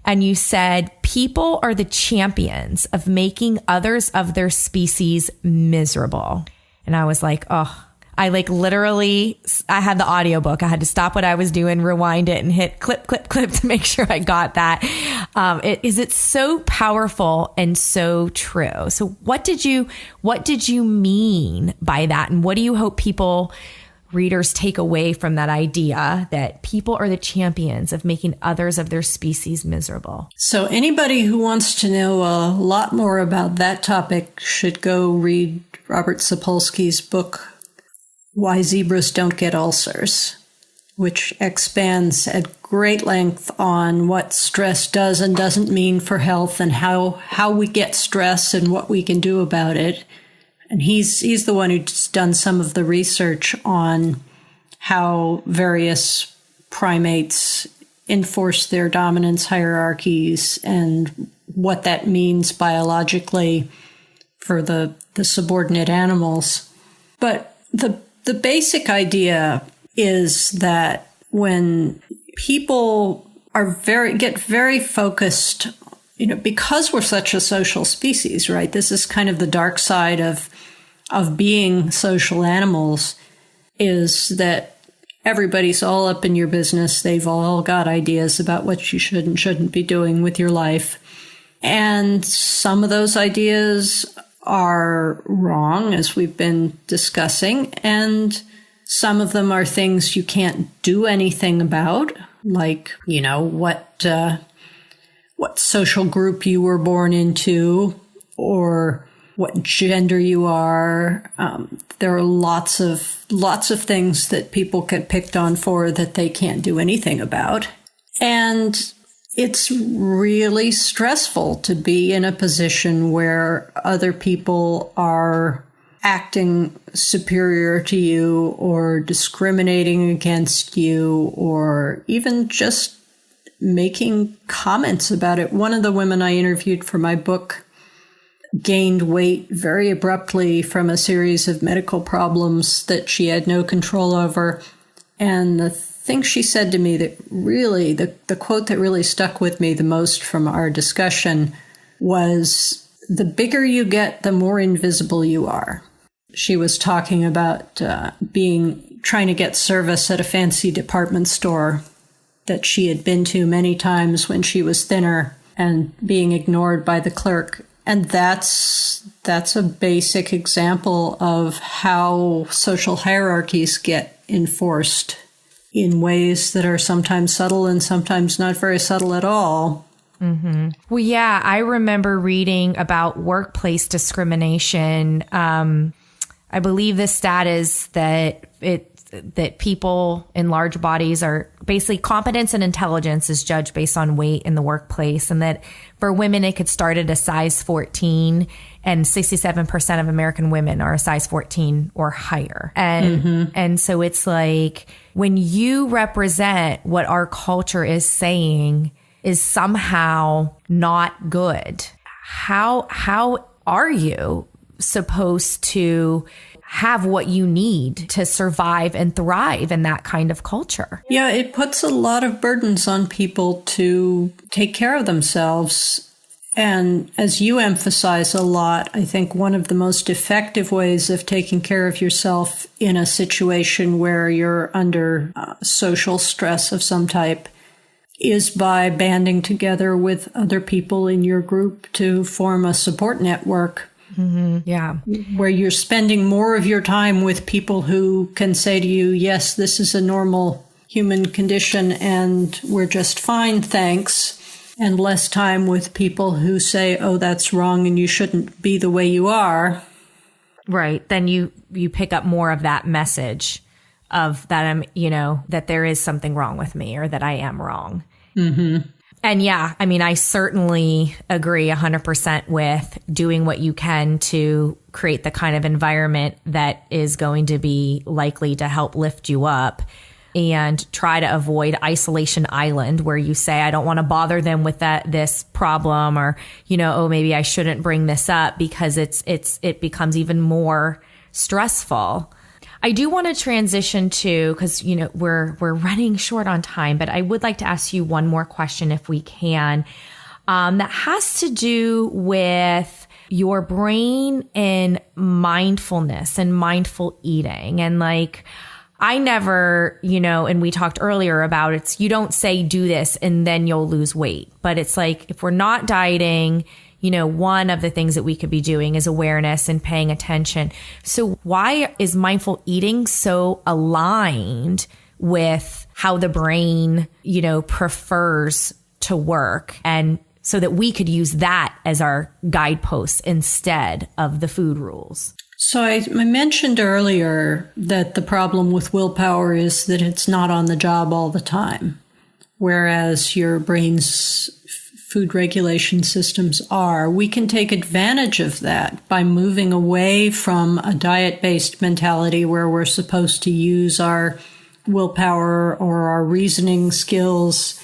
And you said, people are the champions of making others of their species miserable. And I was like, oh, I had the audiobook. I had to stop what I was doing, rewind it, and hit clip to make sure I got that. It's so powerful and so true. So what did you mean by that? And what do you hope readers take away from that idea that people are the champions of making others of their species miserable? So anybody who wants to know a lot more about that topic should go read Robert Sapolsky's book, Why Zebras Don't Get Ulcers, which expands at great length on what stress does and doesn't mean for health and how we get stress and what we can do about it. And he's the one who's done some of the research on how various primates enforce their dominance hierarchies and what that means biologically for the subordinate animals. But the basic idea is that when people get very focused, because we're such a social species, right? This is kind of the dark side of being social animals, is that everybody's all up in your business. They've all got ideas about what you should and shouldn't be doing with your life. And some of those ideas are wrong, as we've been discussing, and some of them are things you can't do anything about, like, what social group you were born into or what gender you are. There are lots of things that people get picked on for that they can't do anything about. And it's really stressful to be in a position where other people are acting superior to you or discriminating against you or even just making comments about it. One of the women I interviewed for my book gained weight very abruptly from a series of medical problems that she had no control over. And the thing she said to me that really, the quote that really stuck with me the most from our discussion was, the bigger you get, the more invisible you are. She was talking about trying to get service at a fancy department store that she had been to many times when she was thinner and being ignored by the clerk. And that's a basic example of how social hierarchies get enforced in ways that are sometimes subtle and sometimes not very subtle at all. Mm-hmm. Well, yeah, I remember reading about workplace discrimination. I believe the stat is that people in large bodies are basically competence and intelligence is judged based on weight in the workplace. And that for women, it could start at a size 14 and 67% of American women are a size 14 or higher. And so it's like when you represent what our culture is saying is somehow not good, how are you supposed to have what you need to survive and thrive in that kind of culture? Yeah, it puts a lot of burdens on people to take care of themselves. And as you emphasize a lot, I think one of the most effective ways of taking care of yourself in a situation where you're under social stress of some type is by banding together with other people in your group to form a support network. Mm-hmm. Yeah. Where you're spending more of your time with people who can say to you, yes, this is a normal human condition and we're just fine, thanks. and less time with people who say, oh, that's wrong and you shouldn't be the way you are. Right. Then you pick up more of that message of that that there is something wrong with me or that I am wrong. Mm-hmm. And yeah, I mean, I certainly agree 100% with doing what you can to create the kind of environment that is going to be likely to help lift you up, and try to avoid isolation island where you say, I don't want to bother them with this problem, or, oh, maybe I shouldn't bring this up, because it becomes even more stressful. I do want to transition to, because, we're running short on time, but I would like to ask you one more question if we can, that has to do with your brain and mindfulness and mindful eating. And I never, and we talked earlier about you don't say do this and then you'll lose weight. But it's if we're not dieting, one of the things that we could be doing is awareness and paying attention. So why is mindful eating so aligned with how the brain, prefers to work, and so that we could use that as our guideposts instead of the food rules? So I mentioned earlier that the problem with willpower is that it's not on the job all the time, whereas your brain's food regulation systems are. We can take advantage of that by moving away from a diet-based mentality where we're supposed to use our willpower or our reasoning skills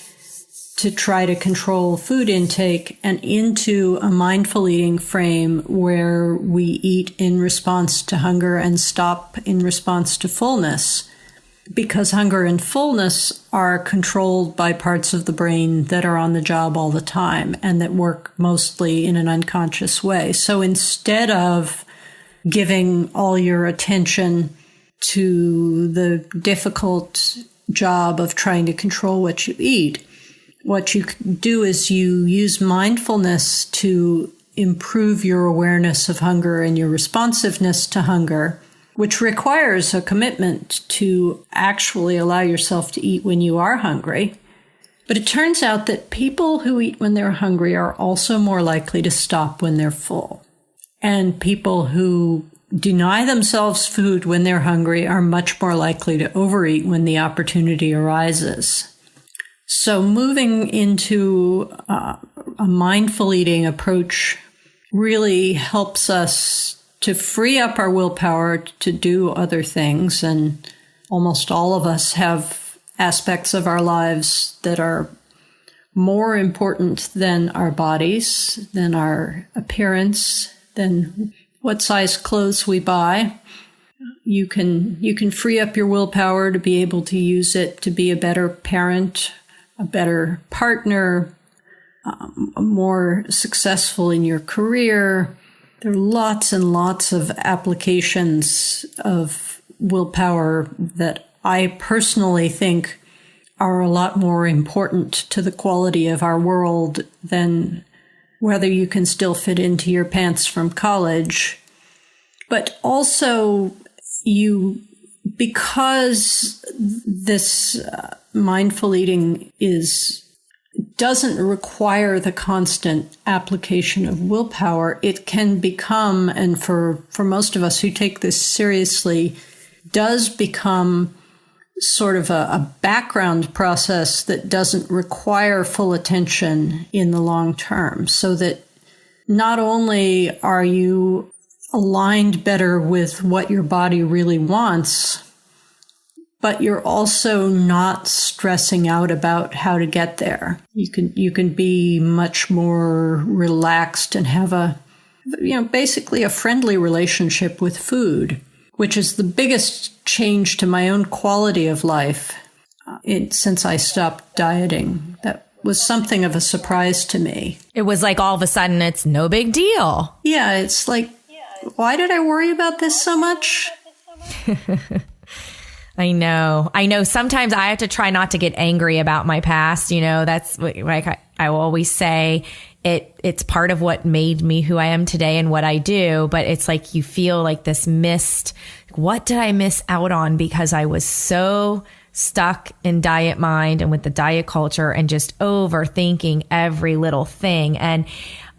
to try to control food intake, and into a mindful eating frame where we eat in response to hunger and stop in response to fullness. Because hunger and fullness are controlled by parts of the brain that are on the job all the time and that work mostly in an unconscious way. So instead of giving all your attention to the difficult job of trying to control what you eat, what you do is you use mindfulness to improve your awareness of hunger and your responsiveness to hunger, which requires a commitment to actually allow yourself to eat when you are hungry. But it turns out that people who eat when they're hungry are also more likely to stop when they're full. And people who deny themselves food when they're hungry are much more likely to overeat when the opportunity arises. So moving into a mindful eating approach really helps us to free up our willpower to do other things. And almost all of us have aspects of our lives that are more important than our bodies, than our appearance, than what size clothes we buy. You can free up your willpower to be able to use it to be a better parent, a better partner, more successful in your career. There are lots and lots of applications of willpower that I personally think are a lot more important to the quality of our world than whether you can still fit into your pants from college. But also because this mindful eating doesn't require the constant application of willpower, it can become, and for most of us who take this seriously, does become sort of a background process that doesn't require full attention in the long term, so that not only are you aligned better with what your body really wants, but you're also not stressing out about how to get there. You can be much more relaxed and have basically a friendly relationship with food, which is the biggest change to my own quality of life since I stopped dieting. That was something of a surprise to me. It was all of a sudden, it's no big deal. Yeah, it's why did I worry about this so much? I know. Sometimes I have to try not to get angry about my past. That's I always say it's part of what made me who I am today and what I do. But it's you feel this missed. What did I miss out on because I was so stuck in diet mind and with the diet culture and just overthinking every little thing. And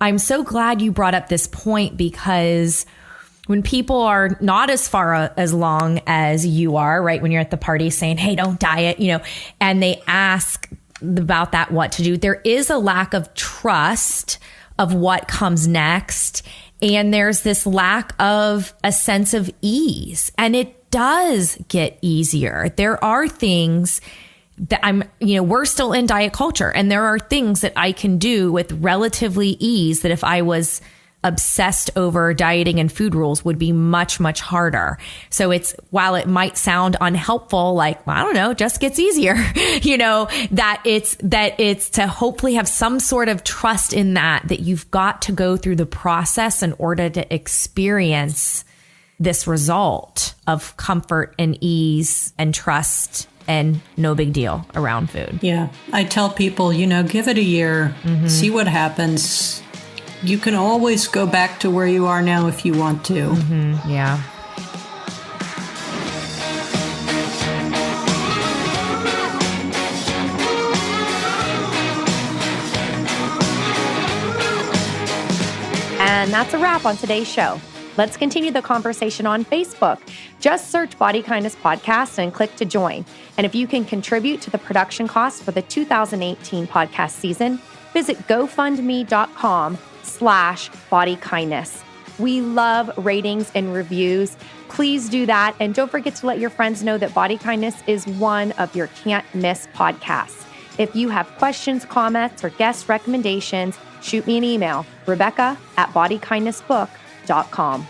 I'm so glad you brought up this point, because when people are not as far as long as you are, right? When you're at the party saying, hey, don't diet, and they ask about that, what to do, there is a lack of trust of what comes next. And there's this lack of a sense of ease, and it does get easier. There are things that we're still in diet culture, and there are things that I can do with relatively ease that if I was obsessed over dieting and food rules would be much, much harder. So while it might sound unhelpful, like, I don't know, just gets easier, that it's to hopefully have some sort of trust in that you've got to go through the process in order to experience this result of comfort and ease and trust and no big deal around food. Yeah. I tell people, give it a year, see what happens. You can always go back to where you are now if you want to. Yeah. And that's a wrap on today's show. Let's continue the conversation on Facebook. Just search Body Kindness Podcast and click to join. And if you can contribute to the production costs for the 2018 podcast season, visit gofundme.com/bodykindness. We love ratings and reviews. Please do that. And don't forget to let your friends know that Body Kindness is one of your can't miss podcasts. If you have questions, comments, or guest recommendations, shoot me an email, Rebecca@bodykindnessbook.com.